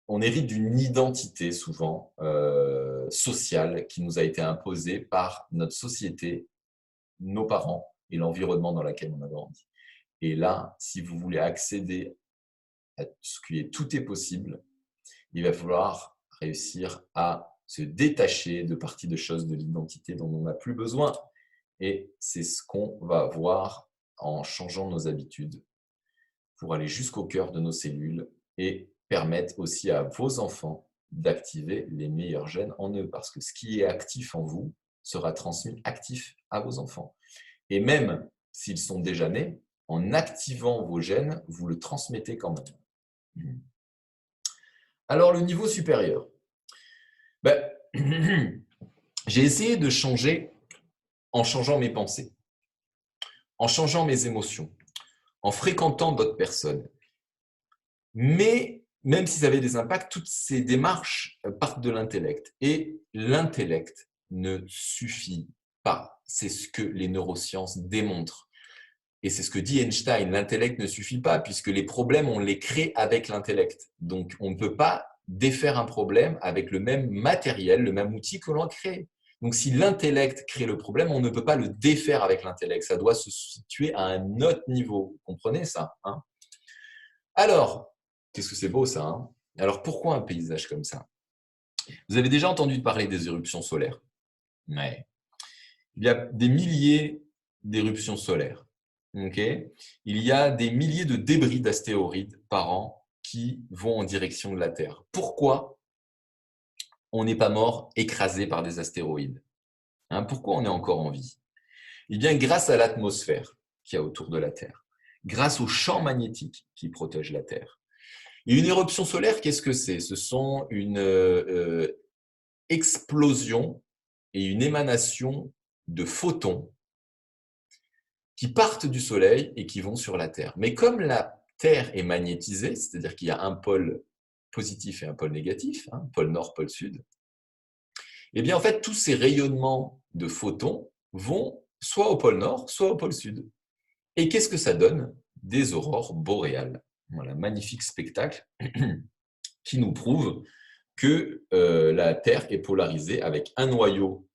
on hérite d'une identité souvent sociale qui nous a été imposée par notre société, nos parents et l'environnement dans lequel on a grandi. Et là, si vous voulez accéder à ce qui est tout est possible, il va falloir réussir à se détacher de parties de choses de l'identité dont on n'a plus besoin. Et c'est ce qu'on va voir en changeant nos habitudes pour aller jusqu'au cœur de nos cellules et permettre aussi à vos enfants d'activer les meilleurs gènes en eux. Parce que ce qui est actif en vous sera transmis actif à vos enfants. Et même s'ils sont déjà nés, en activant vos gènes, vous le transmettez quand même. Alors, le niveau supérieur. J'ai essayé de changer en changeant mes pensées, en changeant mes émotions, en fréquentant d'autres personnes. Mais même s'ils avaient des impacts, toutes ces démarches partent de l'intellect. Et l'intellect ne suffit pas. C'est ce que les neurosciences démontrent. Et c'est ce que dit Einstein, l'intellect ne suffit pas, puisque les problèmes, on les crée avec l'intellect. Donc, on ne peut pas défaire un problème avec le même matériel, le même outil que l'on a créé. Donc, si l'intellect crée le problème, on ne peut pas le défaire avec l'intellect. Ça doit se situer à un autre niveau. Vous comprenez ça, Alors, qu'est-ce que c'est beau ça, Alors, pourquoi un paysage comme ça? Vous avez déjà entendu parler des éruptions solaires? Ouais. Il y a des milliers d'éruptions solaires. Okay. Il y a des milliers de débris d'astéroïdes par an qui vont en direction de la Terre. Pourquoi on n'est pas mort écrasé par des astéroïdes? Pourquoi on est encore en vie? Eh bien, grâce à l'atmosphère qu'il y a autour de la Terre, grâce au champ magnétique qui protège la Terre. Et une éruption solaire, qu'est-ce que c'est? Ce sont une explosion et une émanation de photons qui partent du Soleil et qui vont sur la Terre. Mais comme la Terre est magnétisée, c'est-à-dire qu'il y a un pôle positif et un pôle négatif, pôle nord, pôle sud, eh bien en fait, tous ces rayonnements de photons vont soit au pôle nord, soit au pôle sud. Et qu'est-ce que ça donne? Des aurores boréales. Voilà, magnifique spectacle qui nous prouve que la Terre est polarisée avec un noyau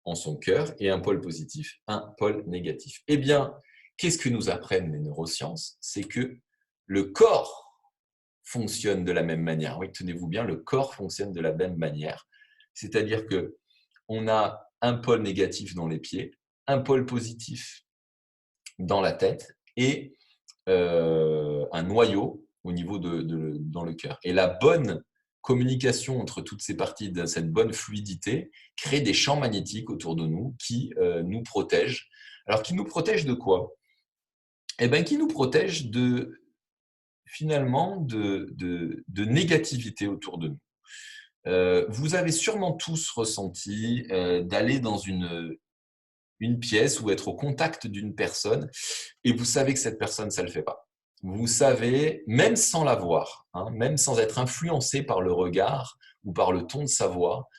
en son cœur et un pôle positif, un pôle négatif. Eh bien, qu'est-ce que nous apprennent les neurosciences? C'est que le corps fonctionne de la même manière. Oui, tenez-vous bien, le corps fonctionne de la même manière. C'est-à-dire qu'on a un pôle négatif dans les pieds, un pôle positif dans la tête et un noyau au niveau dans le cœur. Et la bonne communication entre toutes ces parties, de cette bonne fluidité, crée des champs magnétiques autour de nous qui nous protègent. Alors, qui nous protègent de quoi? Eh bien, qui nous protègent finalement de négativité autour de nous. Vous avez sûrement tous ressenti d'aller dans une pièce ou être au contact d'une personne et vous savez que cette personne, ça ne le fait pas. Vous savez, même sans la voir, hein, même sans être influencé par le regard ou par le ton de sa voix,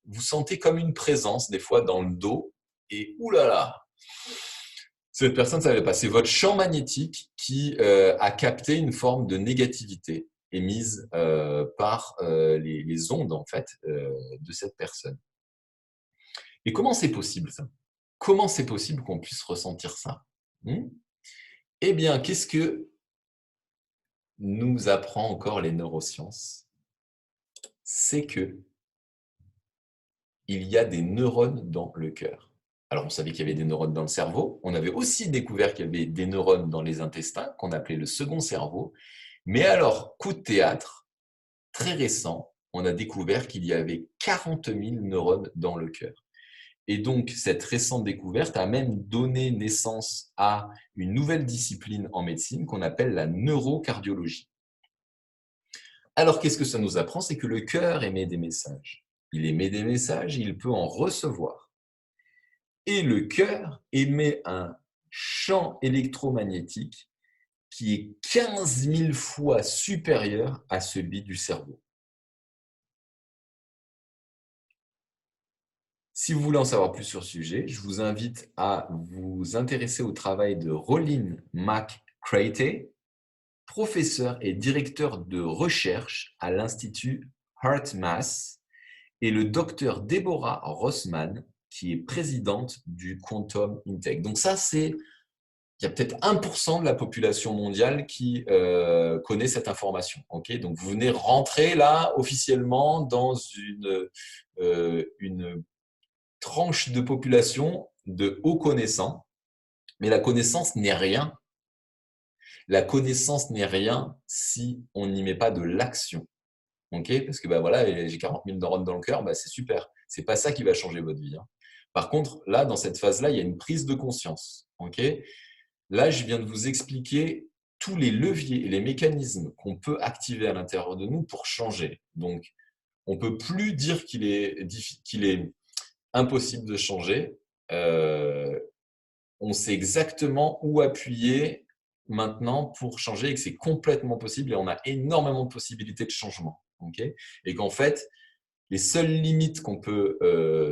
vous sentez comme une présence des fois dans le dos et oulala, cette personne, ça ne va pas. C'est votre champ magnétique qui a capté une forme de négativité émise par les ondes en fait de cette personne. Et comment c'est possible ça? Comment c'est possible qu'on puisse ressentir ça? Eh bien, qu'est-ce que nous apprend encore les neurosciences? C'est que il y a des neurones dans le cœur. Alors, on savait qu'il y avait des neurones dans le cerveau. On avait aussi découvert qu'il y avait des neurones dans les intestins, qu'on appelait le second cerveau. Mais alors, coup de théâtre, très récent, on a découvert qu'il y avait 40 000 neurones dans le cœur. Et donc, cette récente découverte a même donné naissance à une nouvelle discipline en médecine qu'on appelle la neurocardiologie. Alors, qu'est-ce que ça nous apprend? C'est que le cœur émet des messages. Il émet des messages, il peut en recevoir. Et le cœur émet un champ électromagnétique qui est 15 000 fois supérieur à celui du cerveau. Si vous voulez en savoir plus sur ce sujet, je vous invite à vous intéresser au travail de Rollin McCraty, professeur et directeur de recherche à l'Institut HeartMath, et le docteur Deborah Rossman, qui est présidente du Quantum Intake. Donc ça, il y a peut-être 1% de la population mondiale qui connaît cette information. Okay, donc vous venez rentrer là officiellement dans une tranche de population de hauts connaissants, mais la connaissance n'est rien. La connaissance n'est rien si on n'y met pas de l'action. Okay, parce que voilà, j'ai 40 000 neurones dans le cœur, c'est super. C'est pas ça qui va changer votre vie. Par contre, là, dans cette phase-là, il y a une prise de conscience. Okay, là, je viens de vous expliquer tous les leviers et les mécanismes qu'on peut activer à l'intérieur de nous pour changer. Donc, on ne peut plus dire qu'il est impossible de changer. On sait exactement où appuyer maintenant pour changer et que c'est complètement possible et on a énormément de possibilités de changement. Okay, et qu'en fait, les seules limites qu'on peut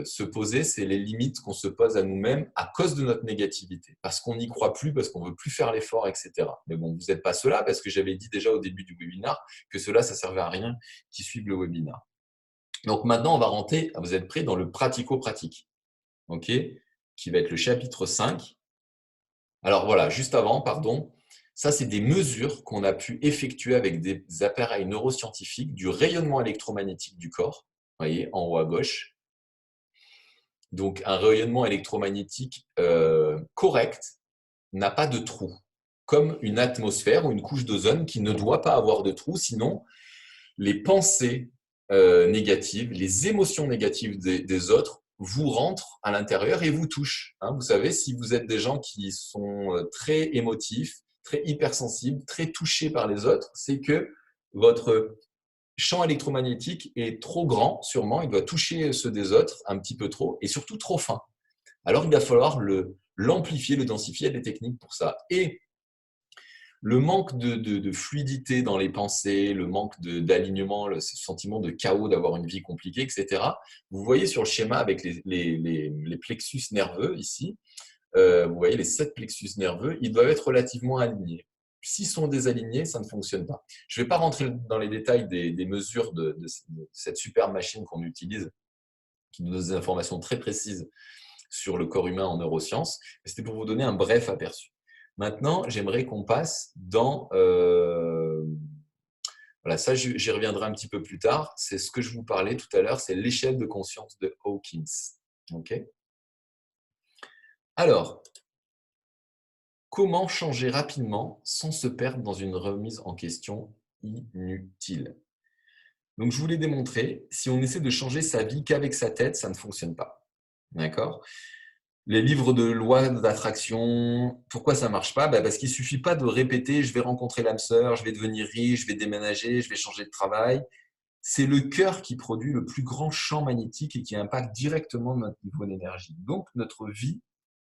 se poser, c'est les limites qu'on se pose à nous-mêmes à cause de notre négativité, parce qu'on n'y croit plus, parce qu'on ne veut plus faire l'effort, etc. Mais bon, vous n'êtes pas ceux-là, parce que j'avais dit déjà au début du webinaire que cela, ça ne servait à rien qui suivent le webinaire. Donc maintenant, on va rentrer, vous êtes prêts, dans le pratico-pratique, okay, qui va être le chapitre 5. Alors voilà, juste avant, pardon, ça, c'est des mesures qu'on a pu effectuer avec des appareils neuroscientifiques du rayonnement électromagnétique du corps, vous voyez, en haut à gauche. Donc, un rayonnement électromagnétique correct n'a pas de trou, comme une atmosphère ou une couche d'ozone qui ne doit pas avoir de trou, sinon les pensées négatives, les émotions négatives des autres vous rentrent à l'intérieur et vous touchent. Vous savez, si vous êtes des gens qui sont très émotifs, très hypersensibles, très touchés par les autres, c'est que votre champ électromagnétique est trop grand, sûrement, il doit toucher ceux des autres un petit peu trop et surtout trop fin. Alors, il va falloir l'amplifier, le densifier, des techniques pour ça. Et le manque de fluidité dans les pensées, le manque d'alignement, le sentiment de chaos, d'avoir une vie compliquée, etc. Vous voyez sur le schéma avec les plexus nerveux ici, vous voyez les 7 plexus nerveux, ils doivent être relativement alignés. S'ils sont désalignés, ça ne fonctionne pas. Je ne vais pas rentrer dans les détails des mesures de cette super machine qu'on utilise, qui nous donne des informations très précises sur le corps humain en neurosciences. C'était pour vous donner un bref aperçu. Maintenant, j'aimerais qu'on passe dans Voilà, ça, j'y reviendrai un petit peu plus tard. C'est ce que je vous parlais tout à l'heure, c'est l'échelle de conscience de Hawkins. Ok. Alors, comment changer rapidement sans se perdre dans une remise en question inutile? Donc, je vous l'ai démontré, si on essaie de changer sa vie qu'avec sa tête, ça ne fonctionne pas. D'accord? Les livres de loi d'attraction, pourquoi ça ne marche pas? Parce qu'il ne suffit pas de répéter, je vais rencontrer l'âme sœur, je vais devenir riche, je vais déménager, je vais changer de travail. C'est le cœur qui produit le plus grand champ magnétique et qui impacte directement notre niveau d'énergie. Donc, notre vie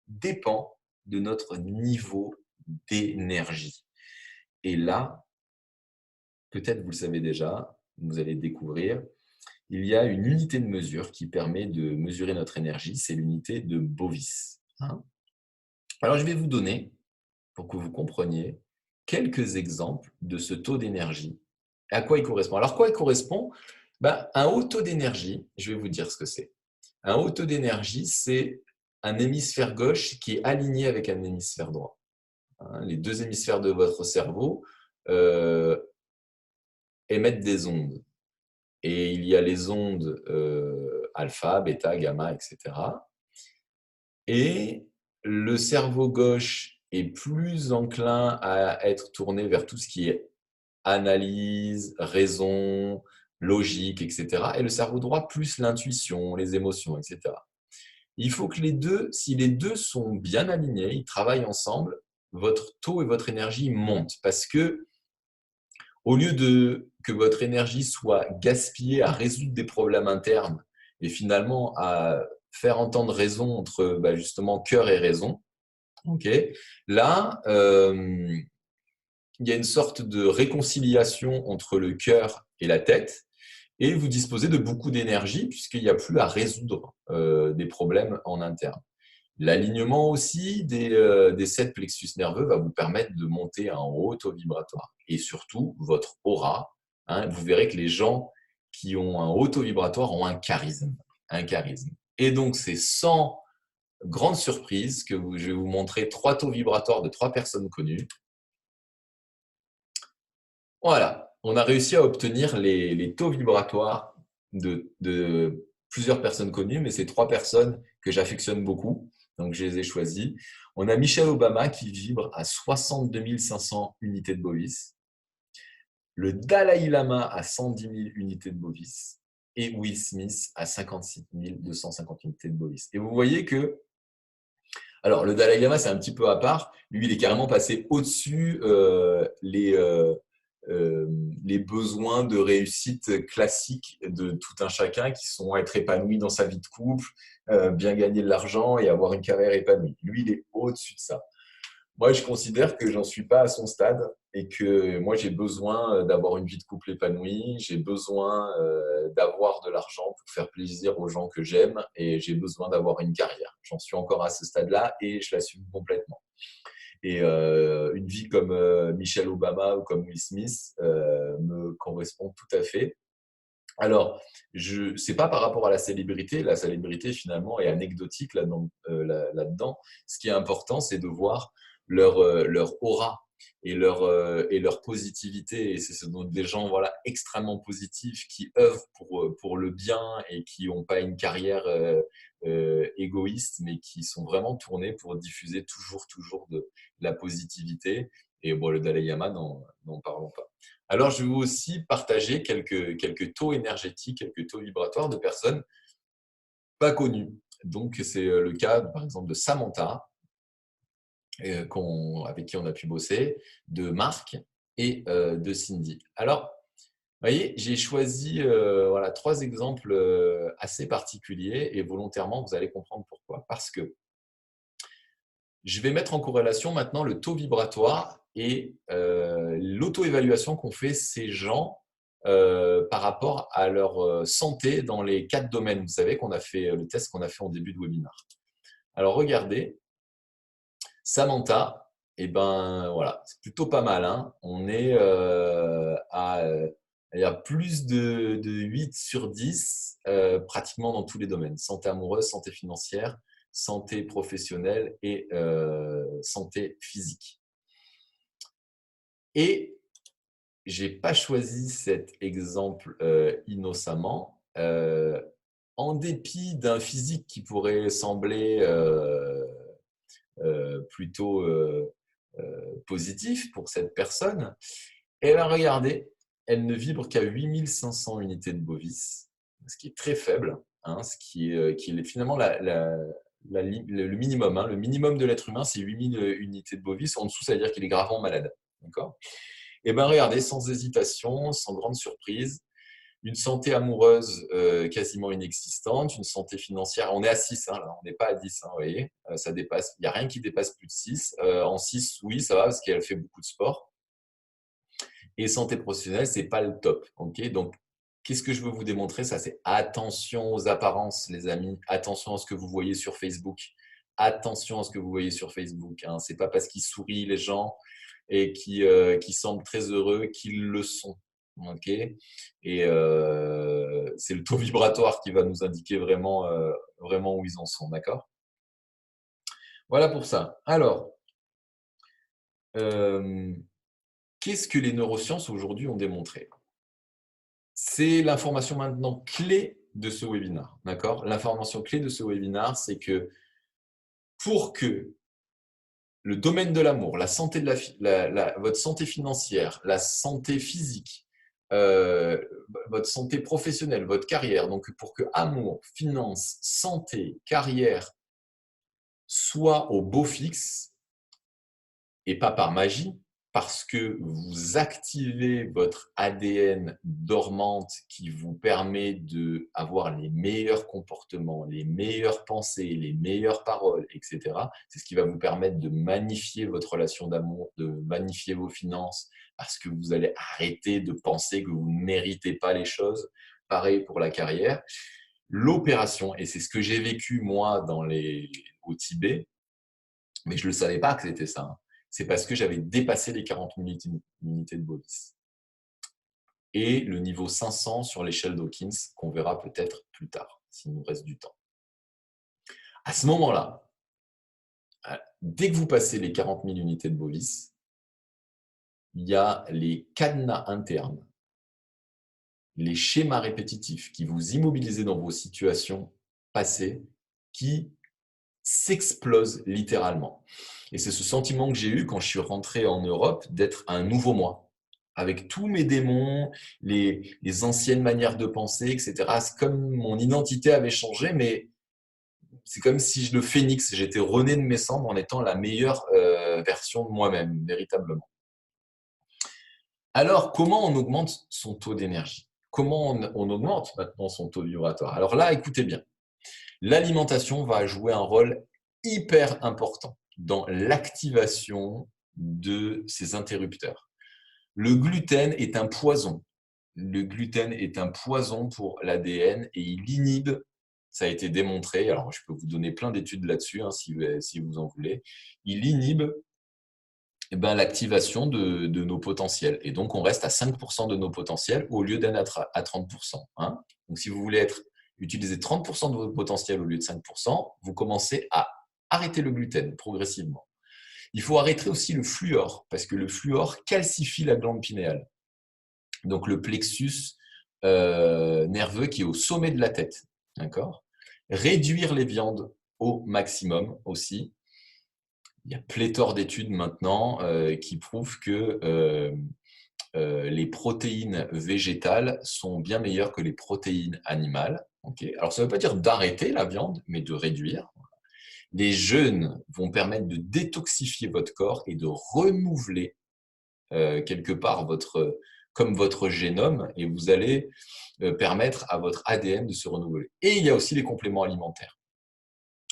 dépend de notre niveau d'énergie. Et là, peut-être vous le savez déjà, vous allez découvrir, il y a une unité de mesure qui permet de mesurer notre énergie, c'est l'unité de Bovis. Alors, je vais vous donner, pour que vous compreniez, quelques exemples de ce taux d'énergie. À quoi il correspond? Alors, quoi il correspond? Un haut taux d'énergie, je vais vous dire ce que c'est. Un haut taux d'énergie, c'est un hémisphère gauche qui est aligné avec un hémisphère droit. Les deux hémisphères de votre cerveau émettent des ondes. Et il y a les ondes alpha, bêta, gamma, etc. Et le cerveau gauche est plus enclin à être tourné vers tout ce qui est analyse, raison, logique, etc. Et le cerveau droit, plus l'intuition, les émotions, etc. Il faut que les deux, si les deux sont bien alignés, ils travaillent ensemble, votre taux et votre énergie montent. Parce que au lieu de que votre énergie soit gaspillée à résoudre des problèmes internes et finalement à faire entendre raison entre justement cœur et raison, là, il y a une sorte de réconciliation entre le cœur et la tête et vous disposez de beaucoup d'énergie puisqu'il n'y a plus à résoudre des problèmes en interne. L'alignement aussi des 7 plexus nerveux va vous permettre de monter à un haut taux vibratoire. Et surtout, votre aura. Vous verrez que les gens qui ont un haut taux vibratoire ont un charisme. Un charisme. Et donc, c'est sans grande surprise que je vais vous montrer 3 taux vibratoires de 3 personnes connues. Voilà, on a réussi à obtenir les taux vibratoires de plusieurs personnes connues, mais c'est 3 personnes que j'affectionne beaucoup, donc je les ai choisies. On a Michelle Obama qui vibre à 62 500 unités de bovis, le Dalai Lama à 110 000 unités de bovis et Will Smith à 56 250 unités de bovis. Et vous voyez que, alors le Dalai Lama c'est un petit peu à part, lui il est carrément passé au-dessus les besoins de réussite classiques de tout un chacun qui sont être épanoui dans sa vie de couple, bien gagner de l'argent et avoir une carrière épanouie. Lui, il est au-dessus de ça. Moi, je considère que j'en suis pas à son stade et que moi, j'ai besoin d'avoir une vie de couple épanouie, j'ai besoin d'avoir de l'argent pour faire plaisir aux gens que j'aime et j'ai besoin d'avoir une carrière. J'en suis encore à ce stade-là et je l'assume complètement. Et une vie comme Michelle Obama ou comme Will Smith me correspond tout à fait. Alors, c'est pas par rapport à la célébrité. La célébrité, finalement, est anecdotique là-dedans. Ce qui est important, c'est de voir leur aura et leur positivité. Et ce sont des gens voilà, extrêmement positifs qui œuvrent pour le bien et qui n'ont pas une carrière égoïste, mais qui sont vraiment tournés pour diffuser toujours de la positivité. Et bon, le Dalai Lama, n'en parlons pas. Alors, je vais vous aussi partager quelques taux énergétiques, quelques taux vibratoires de personnes pas connues. Donc, c'est le cas, par exemple, de Samantha, avec qui on a pu bosser, de Marc et de Cindy. Alors, vous voyez, j'ai choisi voilà, 3 exemples assez particuliers et volontairement, vous allez comprendre pourquoi. Parce que je vais mettre en corrélation maintenant le taux vibratoire et l'auto-évaluation qu'ont fait ces gens par rapport à leur santé dans les 4 domaines. Vous savez qu'on a fait le test qu'on a fait en début de webinaire. Alors regardez, Samantha, et ben voilà, c'est plutôt pas mal. On est il y a plus de 8 sur 10 pratiquement dans tous les domaines. Santé amoureuse, santé financière, santé professionnelle et santé physique. Et j'ai pas choisi cet exemple innocemment, en dépit d'un physique qui pourrait sembler plutôt positif pour cette personne. Elle a regardé, elle ne vibre qu'à 8500 unités de bovis, ce qui est très faible, hein, ce qui est finalement le minimum. Hein. Le minimum de l'être humain, c'est 8000 unités de bovis. En dessous, ça veut dire qu'il est gravement malade. D'accord. Et bien, regardez, sans hésitation, sans grande surprise, une santé amoureuse quasiment inexistante, une santé financière, on est à 6, hein, là, on n'est pas à 10, hein, vous voyez, ça dépasse, il n'y a rien qui dépasse plus de 6. En 6, oui, ça va parce qu'elle fait beaucoup de sport. Et santé professionnelle, c'est pas le top. Okay, donc, qu'est-ce que je veux vous démontrer? Ça, c'est attention aux apparences, les amis. Attention à ce que vous voyez sur Facebook. Attention à ce que vous voyez sur Facebook. Hein. C'est pas parce qu'ils sourient les gens et qui semblent très heureux qu'ils le sont. Okay, et c'est le taux vibratoire qui va nous indiquer vraiment, vraiment où ils en sont. D'accord? Voilà pour ça. Alors, qu'est-ce que les neurosciences aujourd'hui ont démontré? C'est l'information maintenant clé de ce webinaire. D'accord? L'information clé de ce webinaire, c'est que pour que le domaine de l'amour, la santé de votre santé financière, la santé physique, euh, votre santé professionnelle, votre carrière, donc pour que amour, finance, santé, carrière soient au beau fixe et pas par magie, parce que vous activez votre ADN dormante qui vous permet d'avoir les meilleurs comportements, les meilleures pensées, les meilleures paroles, etc. C'est ce qui va vous permettre de magnifier votre relation d'amour, de magnifier vos finances, parce que vous allez arrêter de penser que vous ne méritez pas les choses. Pareil pour la carrière. L'opération, et c'est ce que j'ai vécu moi au Tibet, mais je ne le savais pas que c'était ça. Hein. C'est parce que j'avais dépassé les 40 unités de bovis. Et le niveau 500 sur l'échelle Dawkins, qu'on verra peut-être plus tard, s'il nous reste du temps. À ce moment-là, dès que vous passez les 40 000 unités de bovis, il y a les cadenas internes, les schémas répétitifs qui vous immobilisent dans vos situations passées, qui s'explosent littéralement. Et c'est ce sentiment que j'ai eu quand je suis rentré en Europe d'être un nouveau moi, avec tous mes démons, les anciennes manières de penser, etc. C'est comme mon identité avait changé, mais c'est comme si le phénix, j'étais rené de mes cendres en étant la meilleure version de moi-même, véritablement. Alors, comment on augmente son taux d'énergie? Comment on augmente maintenant son taux vibratoire? Alors là, écoutez bien. L'alimentation va jouer un rôle hyper important dans l'activation de ces interrupteurs. Le gluten est un poison. Le gluten est un poison pour l'ADN et il inhibe, ça a été démontré, alors je peux vous donner plein d'études là-dessus hein, si vous en voulez, il inhibe l'activation de nos potentiels. Et donc, on reste à 5% de nos potentiels au lieu d'être à 30%. Hein. Donc, si vous voulez utiliser 30% de votre potentiel au lieu de 5%, vous commencez à arrêter le gluten progressivement. Il faut arrêter aussi le fluor, parce que le fluor calcifie la glande pinéale. Donc, le plexus nerveux qui est au sommet de la tête. D'accord ? Réduire les viandes au maximum aussi. Il y a pléthore d'études maintenant qui prouvent que les protéines végétales sont bien meilleures que les protéines animales. Okay. Alors, ça ne veut pas dire d'arrêter la viande, mais de réduire. Les jeûnes vont permettre de détoxifier votre corps et de renouveler quelque part comme votre génome, et vous allez permettre à votre ADN de se renouveler. Et il y a aussi les compléments alimentaires.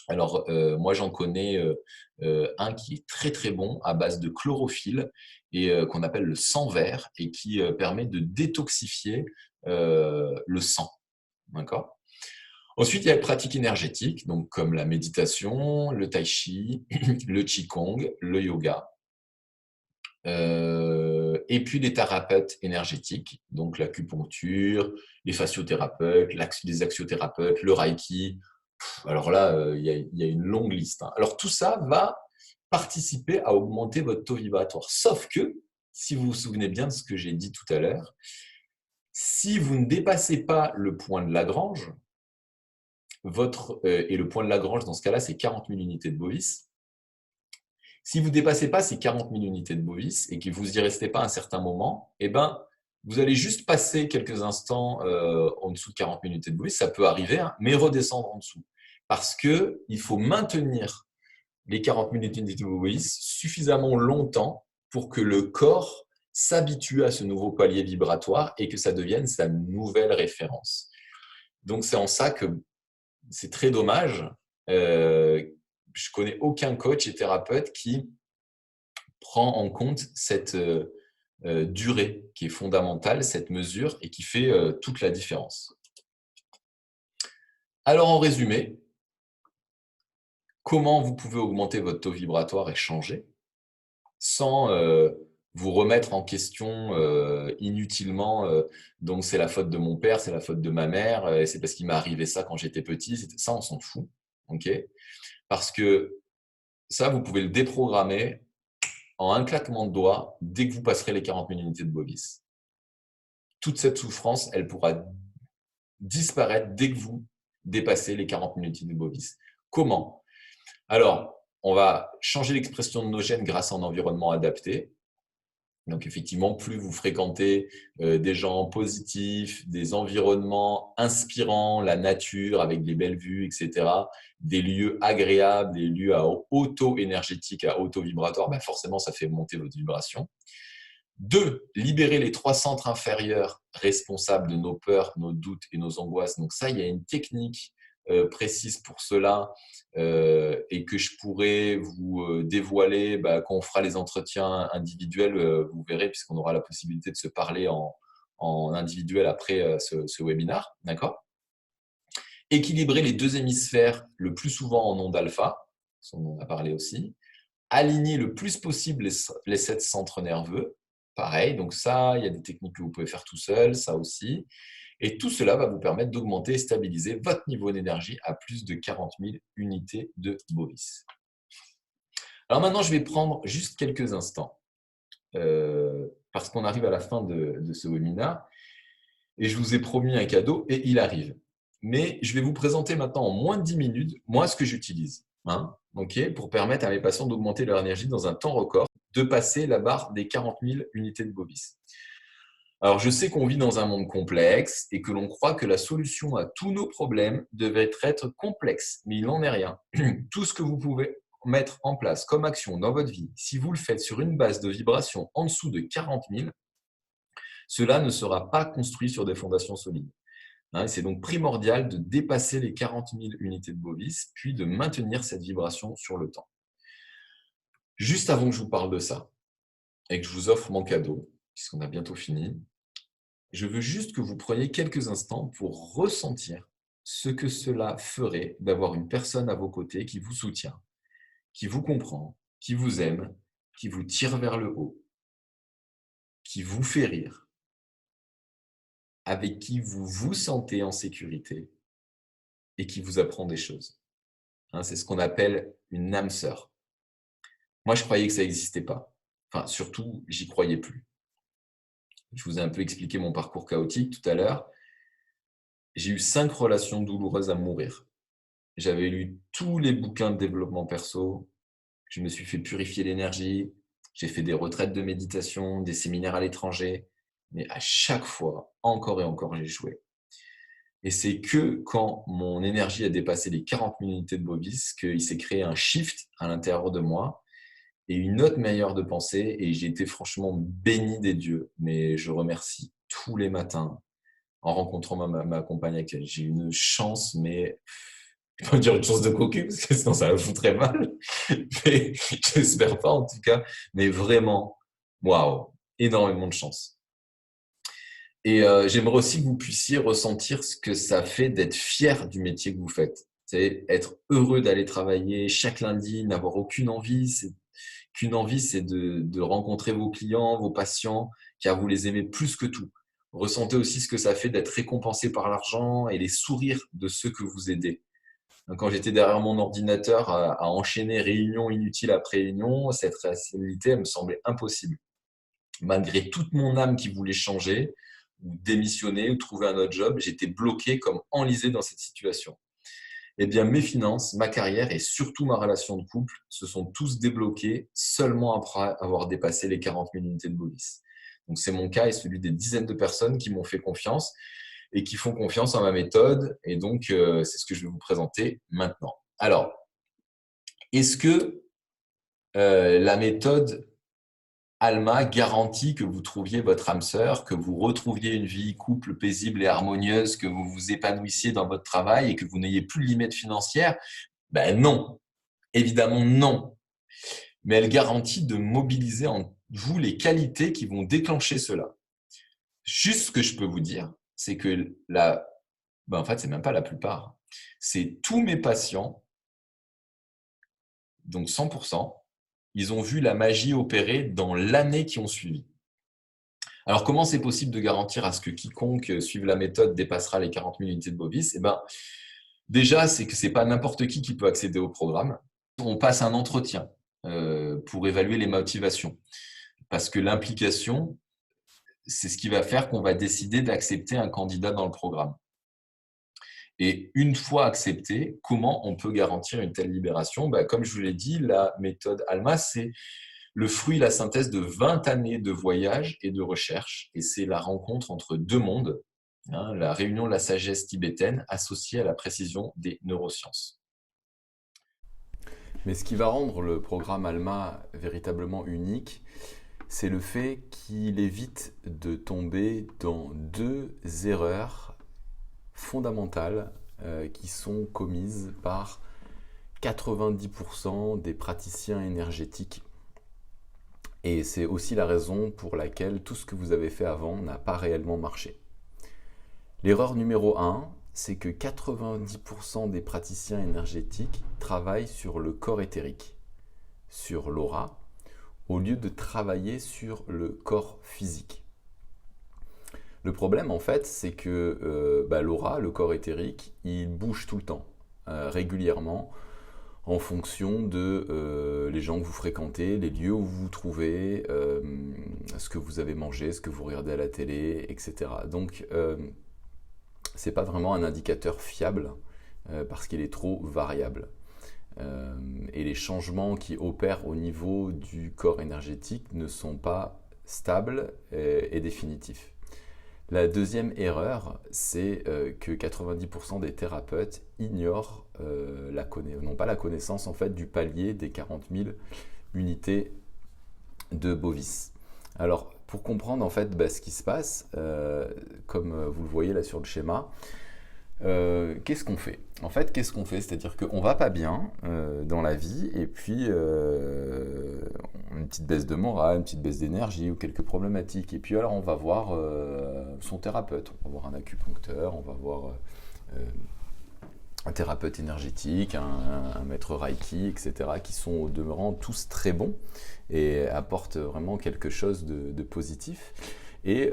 Alors, moi, j'en connais un qui est très, très bon à base de chlorophylle et qu'on appelle le sang vert et qui permet de détoxifier le sang. D'accord ? Ensuite, il y a les pratiques énergétiques, donc comme la méditation, le tai chi, le qigong, le yoga. Et puis les thérapeutes énergétiques, donc l'acupuncture, les fasciothérapeutes, les axiothérapeutes, le reiki. Alors là, il y a une longue liste. Hein. Alors tout ça va participer à augmenter votre taux vibratoire. Sauf que si vous vous souvenez bien de ce que j'ai dit tout à l'heure, si vous ne dépassez pas le point de Lagrange, et le point de Lagrange dans ce cas-là, c'est 40 000 unités de Bovis. Si vous ne dépassez pas ces 40 000 unités de Bovis et que vous y restez pas un certain moment, eh ben, vous allez juste passer quelques instants en dessous de 40 000 unités de Bovis, ça peut arriver, hein, mais redescendre en dessous. Parce qu'il faut maintenir les 40 000 unités de Bovis suffisamment longtemps pour que le corps s'habitue à ce nouveau palier vibratoire et que ça devienne sa nouvelle référence. Donc, c'est en ça que c'est très dommage. Je connais aucun coach et thérapeute qui prend en compte cette durée qui est fondamentale, cette mesure, et qui fait toute la différence. Alors, en résumé, comment vous pouvez augmenter votre taux vibratoire et changer sans vous remettre en question inutilement. Donc, c'est la faute de mon père, c'est la faute de ma mère, c'est parce qu'il m'est arrivé ça quand j'étais petit. Ça, on s'en fout. Okay, parce que ça, vous pouvez le déprogrammer en un claquement de doigts dès que vous passerez les 40 000 unités de Bovis. Toute cette souffrance, elle pourra disparaître dès que vous dépassez les 40 000 unités de Bovis. Comment? Alors, on va changer l'expression de nos gènes grâce à un environnement adapté. Donc, effectivement, plus vous fréquentez des gens positifs, des environnements inspirants, la nature avec des belles vues, etc., des lieux agréables, des lieux à haut taux énergétique, à haut taux vibratoire, ben forcément, ça fait monter votre vibration. 2, libérer les 3 centres inférieurs responsables de nos peurs, nos doutes et nos angoisses. Donc ça, il y a une technique précise pour cela et que je pourrais vous dévoiler quand on fera les entretiens individuels, vous verrez, puisqu'on aura la possibilité de se parler en individuel après ce webinaire. D'accord ? Équilibrer les 2 hémisphères le plus souvent en ondes alpha, on en a parlé aussi. Aligner le plus possible les 7 centres nerveux. Pareil, donc ça, il y a des techniques que vous pouvez faire tout seul, ça aussi. Et tout cela va vous permettre d'augmenter et stabiliser votre niveau d'énergie à plus de 40 000 unités de Bovis. Alors maintenant, je vais prendre juste quelques instants parce qu'on arrive à la fin de ce webinaire et je vous ai promis un cadeau et il arrive. Mais je vais vous présenter maintenant en moins de 10 minutes, moi, ce que j'utilise pour permettre à mes patients d'augmenter leur énergie dans un temps record, de passer la barre des 40 000 unités de Bovis. Alors, je sais qu'on vit dans un monde complexe et que l'on croit que la solution à tous nos problèmes devrait être complexe, mais il n'en est rien. Tout ce que vous pouvez mettre en place comme action dans votre vie, si vous le faites sur une base de vibration en dessous de 40 000, cela ne sera pas construit sur des fondations solides. C'est donc primordial de dépasser les 40 000 unités de Bovis, puis de maintenir cette vibration sur le temps. Juste avant que je vous parle de ça et que je vous offre mon cadeau, puisqu'on a bientôt fini, je veux juste que vous preniez quelques instants pour ressentir ce que cela ferait d'avoir une personne à vos côtés qui vous soutient, qui vous comprend, qui vous aime, qui vous tire vers le haut, qui vous fait rire, avec qui vous vous sentez en sécurité et qui vous apprend des choses. C'est ce qu'on appelle une âme sœur. Moi, je croyais que ça n'existait pas. Enfin, surtout, j'y croyais plus. Je vous ai un peu expliqué mon parcours chaotique tout à l'heure. J'ai eu 5 relations douloureuses à mourir. J'avais lu tous les bouquins de développement perso. Je me suis fait purifier l'énergie. J'ai fait des retraites de méditation, des séminaires à l'étranger. Mais à chaque fois, encore et encore, j'ai échoué. Et c'est que quand mon énergie a dépassé les 40 000 unités de Bovis qu'il s'est créé un shift à l'intérieur de moi et une autre manière de penser. Et j'ai été franchement béni des dieux. Mais je remercie tous les matins en rencontrant ma compagne actuelle. J'ai une chance, mais je peux dire une chance de cocu, parce que sinon ça me foutrait mal. Mais j'espère pas en tout cas. Mais vraiment, waouh, énormément de chance. Et j'aimerais aussi que vous puissiez ressentir ce que ça fait d'être fier du métier que vous faites. C'est être heureux d'aller travailler chaque lundi, n'avoir aucune envie. Qu'une envie, c'est de rencontrer vos clients, vos patients, car vous les aimez plus que tout. Ressentez aussi ce que ça fait d'être récompensé par l'argent et les sourires de ceux que vous aidez. Quand j'étais derrière mon ordinateur à enchaîner réunion inutile après réunion, cette réalité, elle me semblait impossible. Malgré toute mon âme qui voulait changer, ou démissionner, ou trouver un autre job, j'étais bloqué comme enlisé dans cette situation. Eh bien, mes finances, ma carrière et surtout ma relation de couple se sont tous débloqués seulement après avoir dépassé les 40 000 unités de Bovis. Donc, c'est mon cas et celui des dizaines de personnes qui m'ont fait confiance et qui font confiance en ma méthode. Et donc, c'est ce que je vais vous présenter maintenant. Alors, est-ce que la méthode Alma garantit que vous trouviez votre âme sœur, que vous retrouviez une vie couple paisible et harmonieuse, que vous vous épanouissiez dans votre travail et que vous n'ayez plus de limites financières? Ben non, évidemment non. Mais elle garantit de mobiliser en vous les qualités qui vont déclencher cela. Juste ce que je peux vous dire, c'est que en fait, c'est même pas la plupart. C'est tous mes patients, donc 100%, ils ont vu la magie opérer dans l'année qui ont suivi. Alors, comment c'est possible de garantir à ce que quiconque suive la méthode dépassera les 40 000 unités de Bovis? Déjà, c'est que ce n'est pas n'importe qui peut accéder au programme. On passe un entretien pour évaluer les motivations. Parce que l'implication, c'est ce qui va faire qu'on va décider d'accepter un candidat dans le programme. Et une fois accepté, comment on peut garantir une telle libération? Comme je vous l'ai dit, la méthode ALMA, c'est le fruit, la synthèse de 20 années de voyage et de recherche. Et c'est la rencontre entre deux mondes, la réunion de la sagesse tibétaine associée à la précision des neurosciences. Mais ce qui va rendre le programme ALMA véritablement unique, c'est le fait qu'il évite de tomber dans deux erreurs fondamentales qui sont commises par 90% des praticiens énergétiques. Et c'est aussi la raison pour laquelle tout ce que vous avez fait avant n'a pas réellement marché. L'erreur numéro 1, c'est que 90% des praticiens énergétiques travaillent sur le corps éthérique, sur l'aura, au lieu de travailler sur le corps physique. Le problème, en fait, c'est que l'aura, le corps éthérique, il bouge tout le temps, régulièrement, en fonction de les gens que vous fréquentez, les lieux où vous vous trouvez, ce que vous avez mangé, ce que vous regardez à la télé, etc. Donc, c'est pas vraiment un indicateur fiable parce qu'il est trop variable. Et les changements qui opèrent au niveau du corps énergétique ne sont pas stables et définitifs. La deuxième erreur, c'est que 90% des thérapeutes ignorent non pas la connaissance en fait du palier des 40 000 unités de Bovis. Alors, pour comprendre en fait ce qui se passe, comme vous le voyez là sur le schéma, qu'est-ce qu'on fait? En fait, qu'est-ce qu'on fait? C'est-à-dire qu'on va pas bien dans la vie et puis une petite baisse de morale, une petite baisse d'énergie ou quelques problématiques. Et puis alors on va voir son thérapeute, on va voir un acupuncteur, on va voir un thérapeute énergétique, un maître Reiki, etc., qui sont au demeurant tous très bons et apportent vraiment quelque chose de positif. Et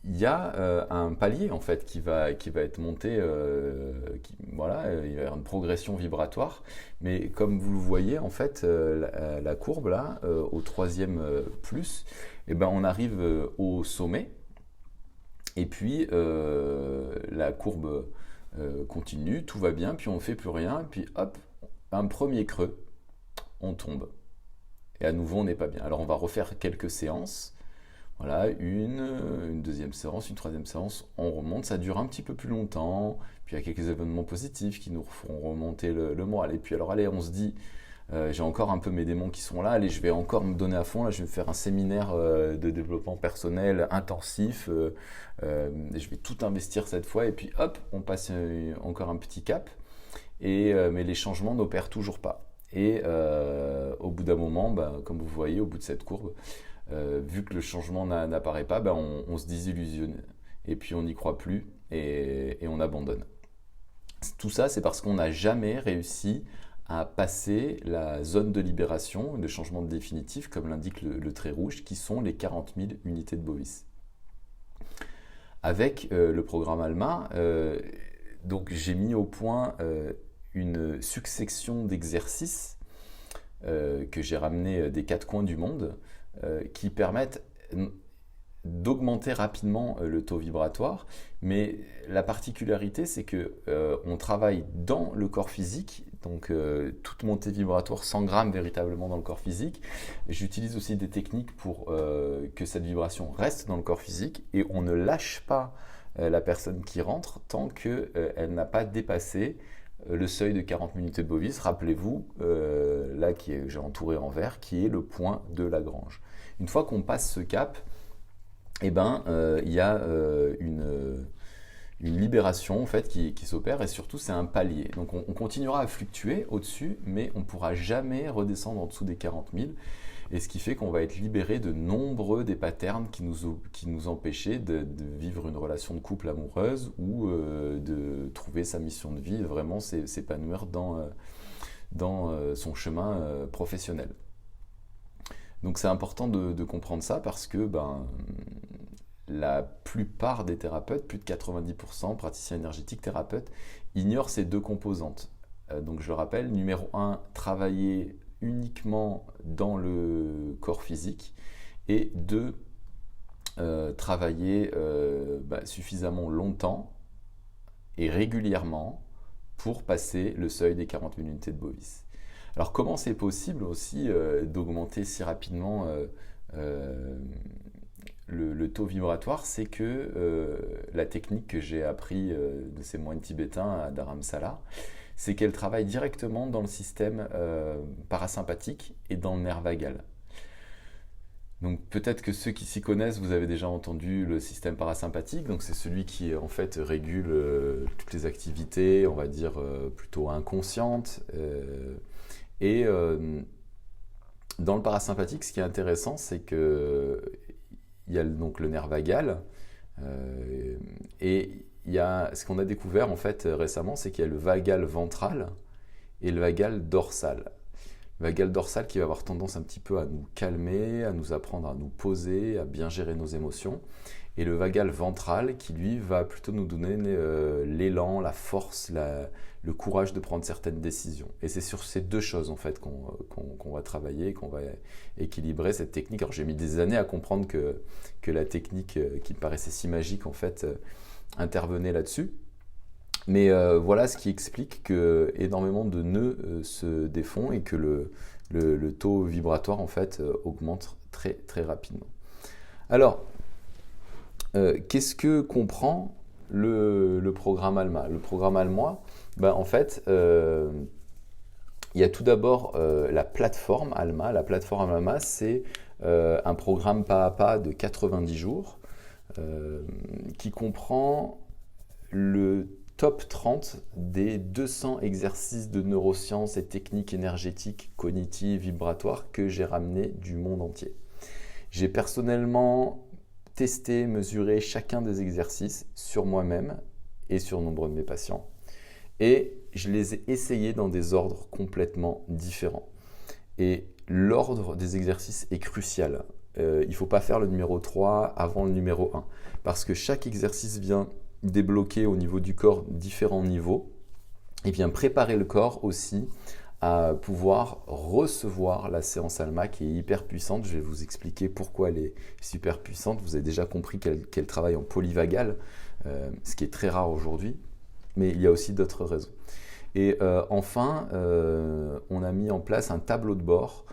il y a un palier en fait qui va être monté, il va y avoir une progression vibratoire, mais comme vous le voyez en fait, la courbe là, au troisième plus, on arrive au sommet, et puis la courbe continue, tout va bien, puis on ne fait plus rien, puis hop, un premier creux, on tombe, et à nouveau on n'est pas bien. Alors on va refaire quelques séances. Voilà, une deuxième séance, une troisième séance, on remonte, ça dure un petit peu plus longtemps, puis il y a quelques événements positifs qui nous feront remonter le moral. Et puis alors allez, on se dit, j'ai encore un peu mes démons qui sont là, allez, je vais encore me donner à fond, là je vais me faire un séminaire de développement personnel intensif, je vais tout investir cette fois, et puis hop, on passe encore un petit cap, mais les changements n'opèrent toujours pas. Et au bout d'un moment, comme vous voyez, au bout de cette courbe, vu que le changement n'apparaît pas, on se désillusionne et puis on n'y croit plus et on abandonne. Tout ça, c'est parce qu'on n'a jamais réussi à passer la zone de libération, de changement définitif, comme l'indique le trait rouge, qui sont les 40 000 unités de Bovis. Avec le programme ALMA, donc j'ai mis au point une succession d'exercices que j'ai ramenés des quatre coins du monde, qui permettent d'augmenter rapidement le taux vibratoire, mais la particularité c'est que on travaille dans le corps physique, donc toute montée vibratoire s'engramme véritablement dans le corps physique. J'utilise aussi des techniques pour que cette vibration reste dans le corps physique et on ne lâche pas la personne qui rentre tant qu'elle n'a pas dépassé le seuil de 40 minutes de Bovis. Rappelez-vous, là que j'ai entouré en vert, qui est le point de Lagrange. Une fois qu'on passe ce cap, eh ben, il y a une libération en fait, qui s'opère et surtout c'est un palier. Donc on continuera à fluctuer au-dessus, mais on ne pourra jamais redescendre en dessous des 40 000. Et ce qui fait qu'on va être libéré de nombreux des patterns qui nous empêchaient de vivre une relation de couple amoureuse ou de trouver sa mission de vie, vraiment s'épanouir dans son chemin professionnel. Donc c'est important de comprendre ça parce que la plupart des thérapeutes, plus de 90%, praticiens énergétiques, thérapeutes, ignorent ces deux composantes. Donc je le rappelle, numéro 1, travailler uniquement dans le corps physique et 2, travailler suffisamment longtemps et régulièrement pour passer le seuil des 40 000 unités de Bovis. Alors comment c'est possible aussi d'augmenter si rapidement le taux vibratoire? C'est que la technique que j'ai appris de ces moines tibétains à Dharamsala, c'est qu'elle travaille directement dans le système parasympathique et dans le nerf vagal. Donc peut-être que ceux qui s'y connaissent, vous avez déjà entendu le système parasympathique. Donc c'est celui qui en fait régule toutes les activités, on va dire plutôt inconscientes. Et dans le parasympathique, ce qui est intéressant, c'est que il y a donc le nerf vagal et il y a ce qu'on a découvert en fait récemment, c'est qu'il y a le vagal ventral et le vagal dorsal. Le vagal dorsal qui va avoir tendance un petit peu à nous calmer, à nous apprendre à nous poser, à bien gérer nos émotions. Et le vagal ventral qui lui va plutôt nous donner l'élan, la force, le courage de prendre certaines décisions. Et c'est sur ces deux choses en fait qu'on va travailler, qu'on va équilibrer cette technique. Alors j'ai mis des années à comprendre que la technique qui me paraissait si magique en fait intervenait là-dessus. Mais voilà ce qui explique que énormément de nœuds se défont et que le taux vibratoire en fait augmente très très rapidement. Alors, qu'est-ce que comprend le programme ALMA? Le programme ALMA, en fait, il y a tout d'abord la plateforme ALMA. La plateforme ALMA, c'est un programme pas à pas de 90 jours qui comprend le top 30 des 200 exercices de neurosciences et techniques énergétiques, cognitives, vibratoires que j'ai ramenés du monde entier. J'ai personnellement testé, mesuré chacun des exercices sur moi-même et sur nombre de mes patients. Et je les ai essayés dans des ordres complètement différents. Et l'ordre des exercices est crucial. Il ne faut pas faire le numéro 3 avant le numéro 1 parce que chaque exercice vient débloquer au niveau du corps différents niveaux et vient préparer le corps aussi à pouvoir recevoir la séance ALMA qui est hyper puissante. Je vais vous expliquer pourquoi elle est super puissante. Vous avez déjà compris qu'elle travaille en polyvagal, ce qui est très rare aujourd'hui, mais il y a aussi d'autres raisons. Et enfin, on a mis en place un tableau de bord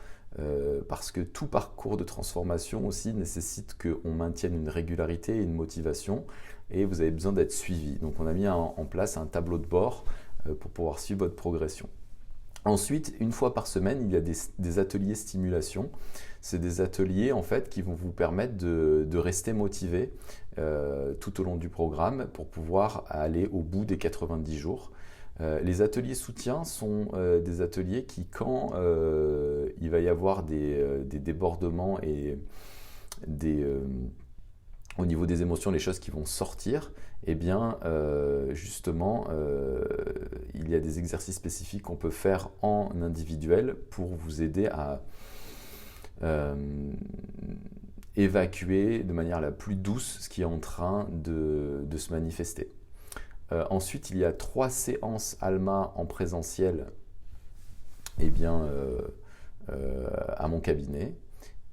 parce que tout parcours de transformation aussi nécessite qu'on maintienne une régularité et une motivation et vous avez besoin d'être suivi. Donc on a mis en place un tableau de bord pour pouvoir suivre votre progression. Ensuite, une fois par semaine, il y a des ateliers stimulation. C'est des ateliers en fait qui vont vous permettre de rester motivé tout au long du programme pour pouvoir aller au bout des 90 jours. Les ateliers soutien sont des ateliers qui, quand il va y avoir des débordements et au niveau des émotions, les choses qui vont sortir, eh bien, justement, il y a des exercices spécifiques qu'on peut faire en individuel pour vous aider à évacuer de manière la plus douce ce qui est en train de se manifester. Ensuite, il y a 3 séances ALMA en présentiel à mon cabinet.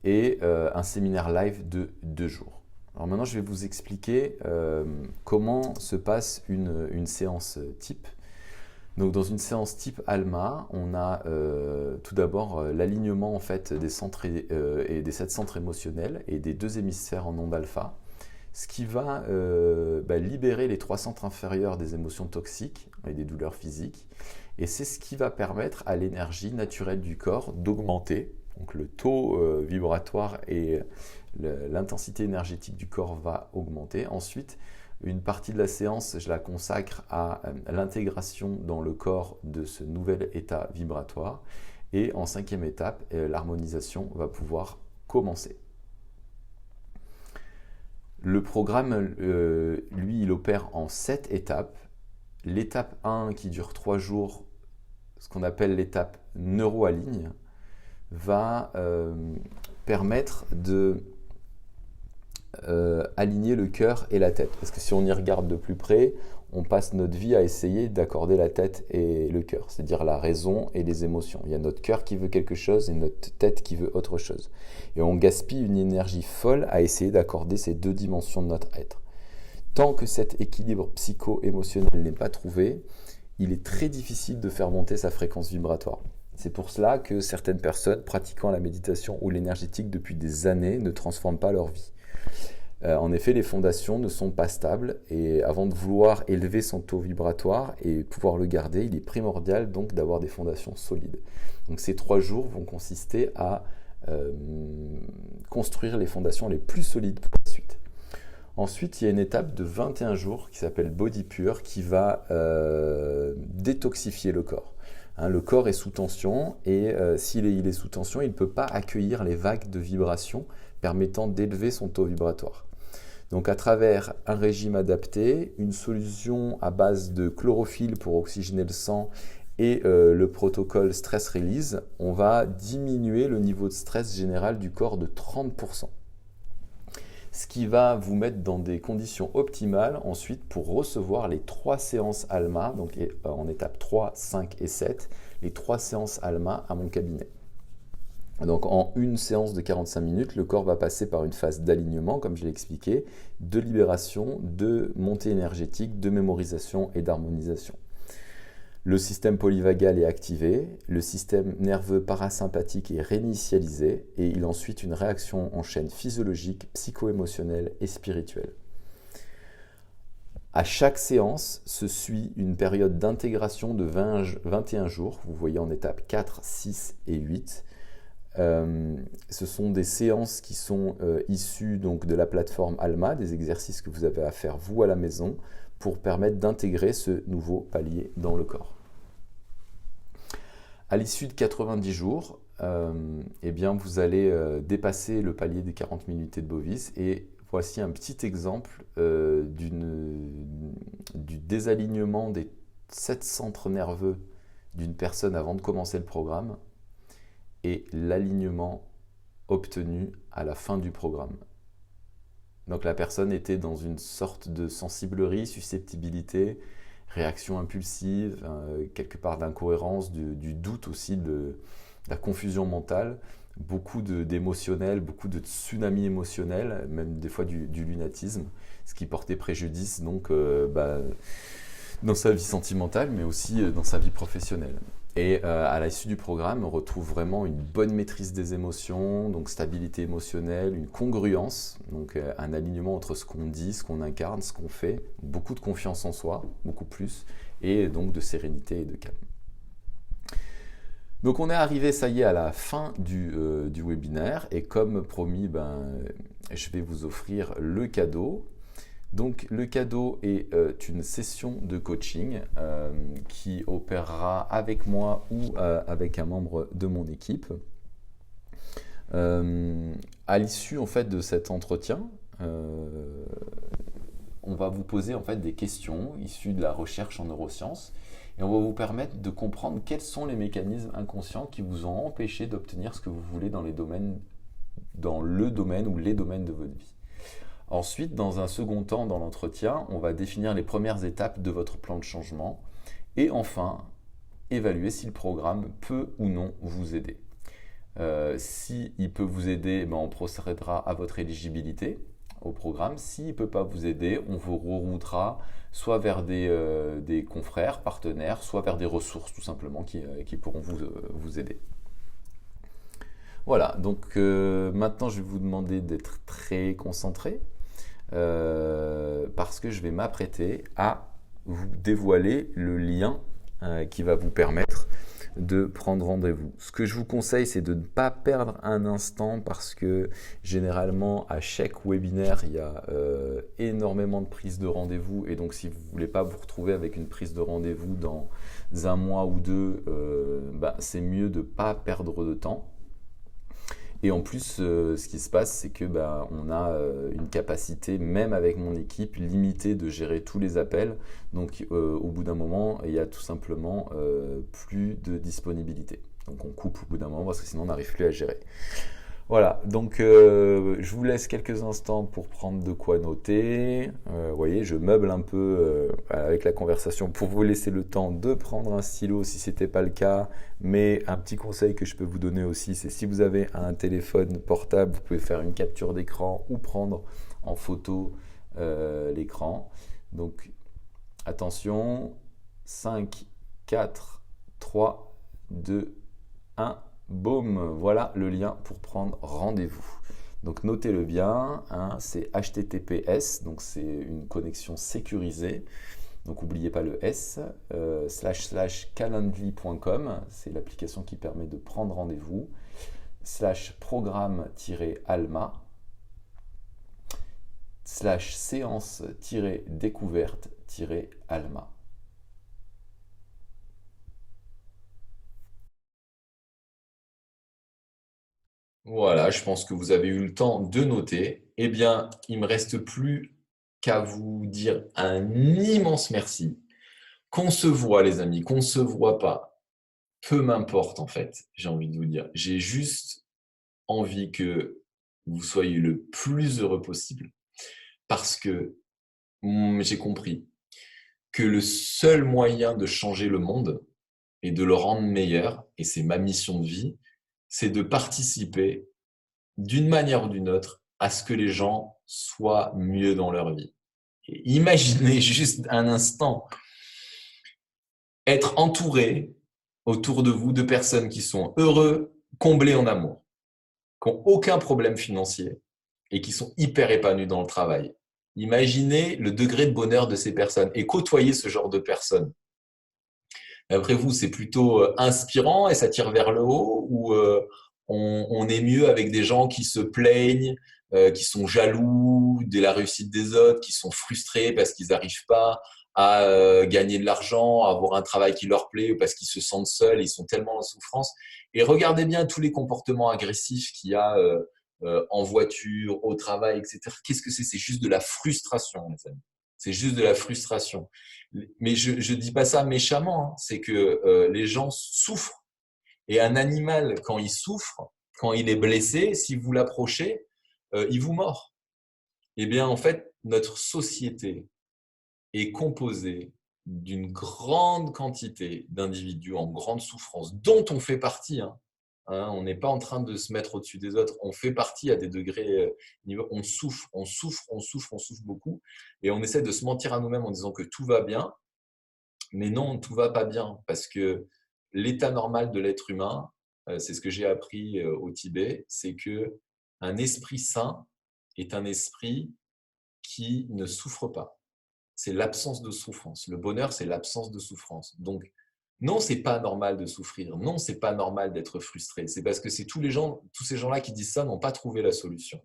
et un séminaire live de 2 jours. Alors maintenant, je vais vous expliquer comment se passe une séance type. Donc, dans une séance type ALMA, on a tout d'abord l'alignement en fait, des centres et des 7 centres émotionnels et des 2 hémisphères en onde alpha, ce qui va libérer les 3 centres inférieurs des émotions toxiques et des douleurs physiques. Et c'est ce qui va permettre à l'énergie naturelle du corps d'augmenter. Donc le taux vibratoire et l'intensité énergétique du corps va augmenter. Ensuite, une partie de la séance, je la consacre à l'intégration dans le corps de ce nouvel état vibratoire. Et en 5e étape, l'harmonisation va pouvoir commencer. Le programme, lui, il opère en 7 étapes. L'étape 1 qui dure 3 jours, ce qu'on appelle l'étape neuroaligne, va permettre de aligner le cœur et la tête. Parce que si on y regarde de plus près, on passe notre vie à essayer d'accorder la tête et le cœur, c'est-à-dire la raison et les émotions. Il y a notre cœur qui veut quelque chose et notre tête qui veut autre chose. Et on gaspille une énergie folle à essayer d'accorder ces 2 dimensions de notre être. Tant que cet équilibre psycho-émotionnel n'est pas trouvé, il est très difficile de faire monter sa fréquence vibratoire. C'est pour cela que certaines personnes pratiquant la méditation ou l'énergétique depuis des années ne transforment pas leur vie. En effet, les fondations ne sont pas stables et avant de vouloir élever son taux vibratoire et pouvoir le garder, il est primordial donc d'avoir des fondations solides. Donc ces 3 jours vont consister à construire les fondations les plus solides pour la suite. Ensuite, il y a une étape de 21 jours qui s'appelle Body Pure qui va détoxifier le corps. Le corps est sous tension et s'il est sous tension, il ne peut pas accueillir les vagues de vibrations permettant d'élever son taux vibratoire. Donc à travers un régime adapté, une solution à base de chlorophylle pour oxygéner le sang et le protocole Stress Release, on va diminuer le niveau de stress général du corps de 30%. Ce qui va vous mettre dans des conditions optimales ensuite pour recevoir les 3 séances ALMA, donc en étape 3, 5 et 7, les 3 séances ALMA à mon cabinet. Donc en une séance de 45 minutes, le corps va passer par une phase d'alignement, comme je l'ai expliqué, de libération, de montée énergétique, de mémorisation et d'harmonisation. Le système polyvagal est activé, le système nerveux parasympathique est réinitialisé et il a ensuite une réaction en chaîne physiologique, psycho-émotionnelle et spirituelle. À chaque séance se suit une période d'intégration de 21 jours, vous voyez en étape 4, 6 et 8. Ce sont des séances qui sont issues donc, de la plateforme ALMA, des exercices que vous avez à faire vous à la maison pour permettre d'intégrer ce nouveau palier dans le corps. À l'issue de 90 jours, vous allez dépasser le palier des 40 000 unités de Bovis et voici un petit exemple du désalignement des 7 centres nerveux d'une personne avant de commencer le programme et l'alignement obtenu à la fin du programme. Donc la personne était dans une sorte de sensiblerie, susceptibilité, réaction impulsive, quelque part d'incohérence, du doute aussi, de la confusion mentale, beaucoup d'émotionnel, beaucoup de tsunami émotionnel, même des fois du lunatisme, ce qui portait préjudice donc, dans sa vie sentimentale, mais aussi dans sa vie professionnelle. Et à l'issue du programme, on retrouve vraiment une bonne maîtrise des émotions, donc stabilité émotionnelle, une congruence, donc un alignement entre ce qu'on dit, ce qu'on incarne, ce qu'on fait, beaucoup de confiance en soi, beaucoup plus, et donc de sérénité et de calme. Donc on est arrivé, ça y est, à la fin du webinaire, et comme promis, je vais vous offrir le cadeau. Donc le cadeau est une session de coaching qui opérera avec moi ou avec un membre de mon équipe. À l'issue en fait de cet entretien, on va vous poser en fait des questions issues de la recherche en neurosciences et on va vous permettre de comprendre quels sont les mécanismes inconscients qui vous ont empêché d'obtenir ce que vous voulez dans le domaine ou les domaines de votre vie. Ensuite, dans un second temps dans l'entretien, on va définir les premières étapes de votre plan de changement et enfin, évaluer si le programme peut ou non vous aider. Si il peut vous aider, eh ben, on procédera à votre éligibilité au programme. S'il ne peut pas vous aider, on vous reroutera soit vers des confrères, partenaires, soit vers des ressources tout simplement qui pourront vous aider. Voilà, donc maintenant je vais vous demander d'être très concentré parce que je vais m'apprêter à vous dévoiler le lien qui va vous permettre de prendre rendez-vous. Ce que je vous conseille, c'est de ne pas perdre un instant parce que généralement, à chaque webinaire, il y a énormément de prises de rendez-vous et donc si vous ne voulez pas vous retrouver avec une prise de rendez-vous dans un mois ou deux, c'est mieux de ne pas perdre de temps. Et en plus, ce qui se passe, c'est que on a une capacité, même avec mon équipe, limitée de gérer tous les appels. Donc, au bout d'un moment, il y a tout simplement plus de disponibilité. Donc, on coupe au bout d'un moment parce que sinon, on n'arrive plus à gérer. Voilà, donc je vous laisse quelques instants pour prendre de quoi noter. Vous voyez, je meuble un peu avec la conversation pour vous laisser le temps de prendre un stylo si ce n'était pas le cas. Mais un petit conseil que je peux vous donner aussi, c'est si vous avez un téléphone portable, vous pouvez faire une capture d'écran ou prendre en photo l'écran. Donc attention, 5, 4, 3, 2, 1. Boum, voilà le lien pour prendre rendez-vous. Donc notez-le bien, hein, c'est HTTPS, donc c'est une connexion sécurisée. Donc n'oubliez pas le S, / calendly.com, c'est l'application qui permet de prendre rendez-vous, / programme-alma, / séance-découverte-alma. Voilà, je pense que vous avez eu le temps de noter. Eh bien, il ne me reste plus qu'à vous dire un immense merci. Qu'on se voit, les amis, qu'on ne se voit pas, peu m'importe en fait, j'ai envie de vous dire. J'ai juste envie que vous soyez le plus heureux possible parce que j'ai compris que le seul moyen de changer le monde et de le rendre meilleur, et c'est ma mission de vie, c'est de participer d'une manière ou d'une autre à ce que les gens soient mieux dans leur vie. Et imaginez juste un instant être entouré autour de vous de personnes qui sont heureux, comblés en amour, qui n'ont aucun problème financier et qui sont hyper épanouis dans le travail. Imaginez le degré de bonheur de ces personnes et côtoyer ce genre de personnes. Après vous, c'est plutôt inspirant et ça tire vers le haut ou on est mieux avec des gens qui se plaignent, qui sont jaloux de la réussite des autres, qui sont frustrés parce qu'ils n'arrivent pas à gagner de l'argent, à avoir un travail qui leur plaît ou parce qu'ils se sentent seuls, ils sont tellement en souffrance. Et regardez bien tous les comportements agressifs qu'il y a en voiture, au travail, etc. Qu'est-ce que c'est? C'est juste de la frustration, les amis. C'est juste de la frustration. Mais je ne dis pas ça méchamment, hein. C'est que les gens souffrent. Et un animal, quand il souffre, quand il est blessé, si vous l'approchez, il vous mord. Eh bien, en fait, notre société est composée d'une grande quantité d'individus en grande souffrance, dont on fait partie, hein. Hein, on n'est pas en train de se mettre au-dessus des autres. On fait partie à des degrés. On souffre, on souffre, on souffre, on souffre beaucoup. Et on essaie de se mentir à nous-mêmes en disant que tout va bien. Mais non, tout va pas bien parce que l'état normal de l'être humain, c'est ce que j'ai appris au Tibet, c'est que un esprit sain est un esprit qui ne souffre pas. C'est l'absence de souffrance. Le bonheur, c'est l'absence de souffrance. Donc, non, c'est pas normal de souffrir. Non, c'est pas normal d'être frustré. C'est parce que c'est tous ces gens-là qui disent ça n'ont pas trouvé la solution.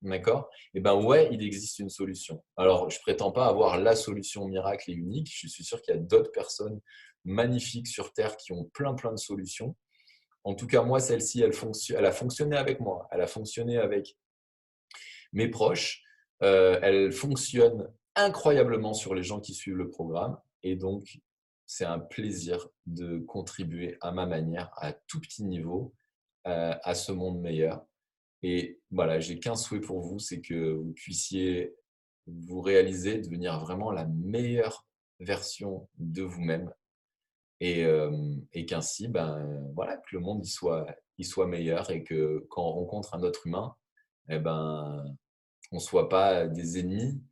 D'accord? Eh ben ouais, il existe une solution. Alors, je prétends pas avoir la solution miracle et unique. Je suis sûr qu'il y a d'autres personnes magnifiques sur Terre qui ont plein de solutions. En tout cas, moi, celle-ci, elle a fonctionné avec moi. Elle a fonctionné avec mes proches. Elle fonctionne incroyablement sur les gens qui suivent le programme. Et donc, c'est un plaisir de contribuer à ma manière, à tout petit niveau, à ce monde meilleur. Et voilà, j'ai qu'un souhait pour vous, c'est que vous puissiez vous réaliser, devenir vraiment la meilleure version de vous-même et qu'ainsi, voilà, que le monde il soit meilleur et que quand on rencontre un autre humain, eh ben, on soit pas des ennemis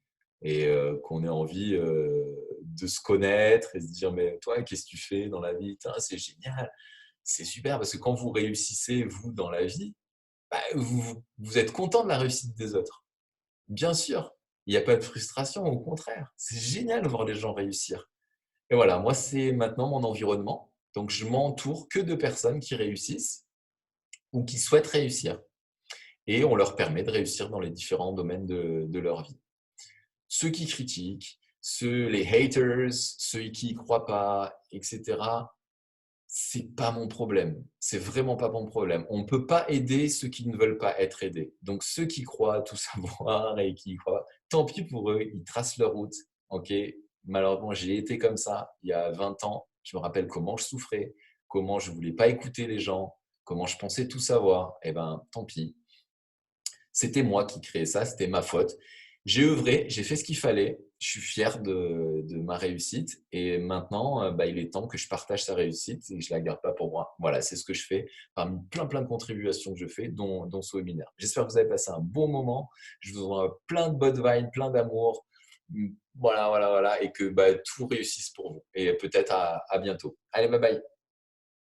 et qu'on ait envie de se connaître et se dire mais toi qu'est-ce que tu fais dans la vie? Tain, c'est génial, c'est super parce que quand vous réussissez vous dans la vie, vous êtes content de la réussite des autres. Bien sûr, il n'y a pas de frustration, au contraire, c'est génial de voir les gens réussir. Et voilà, moi c'est maintenant mon environnement, donc je m'entoure que de personnes qui réussissent ou qui souhaitent réussir et on leur permet de réussir dans les différents domaines de leur vie. Ceux qui critiquent, les haters, ceux qui y croient pas, etc., c'est pas mon problème. C'est vraiment pas mon problème. On ne peut pas aider ceux qui ne veulent pas être aidés. Donc ceux qui croient tout savoir et qui y croient, tant pis pour eux, ils tracent leur route. Ok. Malheureusement, j'ai été comme ça il y a 20 ans. Je me rappelle comment je souffrais, comment je voulais pas écouter les gens, comment je pensais tout savoir. Eh ben, tant pis. C'était moi qui créais ça, c'était ma faute. J'ai œuvré, j'ai fait ce qu'il fallait. Je suis fier de ma réussite et maintenant, il est temps que je partage sa réussite et que je la garde pas pour moi. Voilà, c'est ce que je fais parmi plein de contributions que je fais, dont ce webinaire. J'espère que vous avez passé un bon moment. Je vous envoie plein de bonnes vibes, plein d'amour. Voilà, et que tout réussisse pour vous. Et peut-être à bientôt. Allez, bye bye.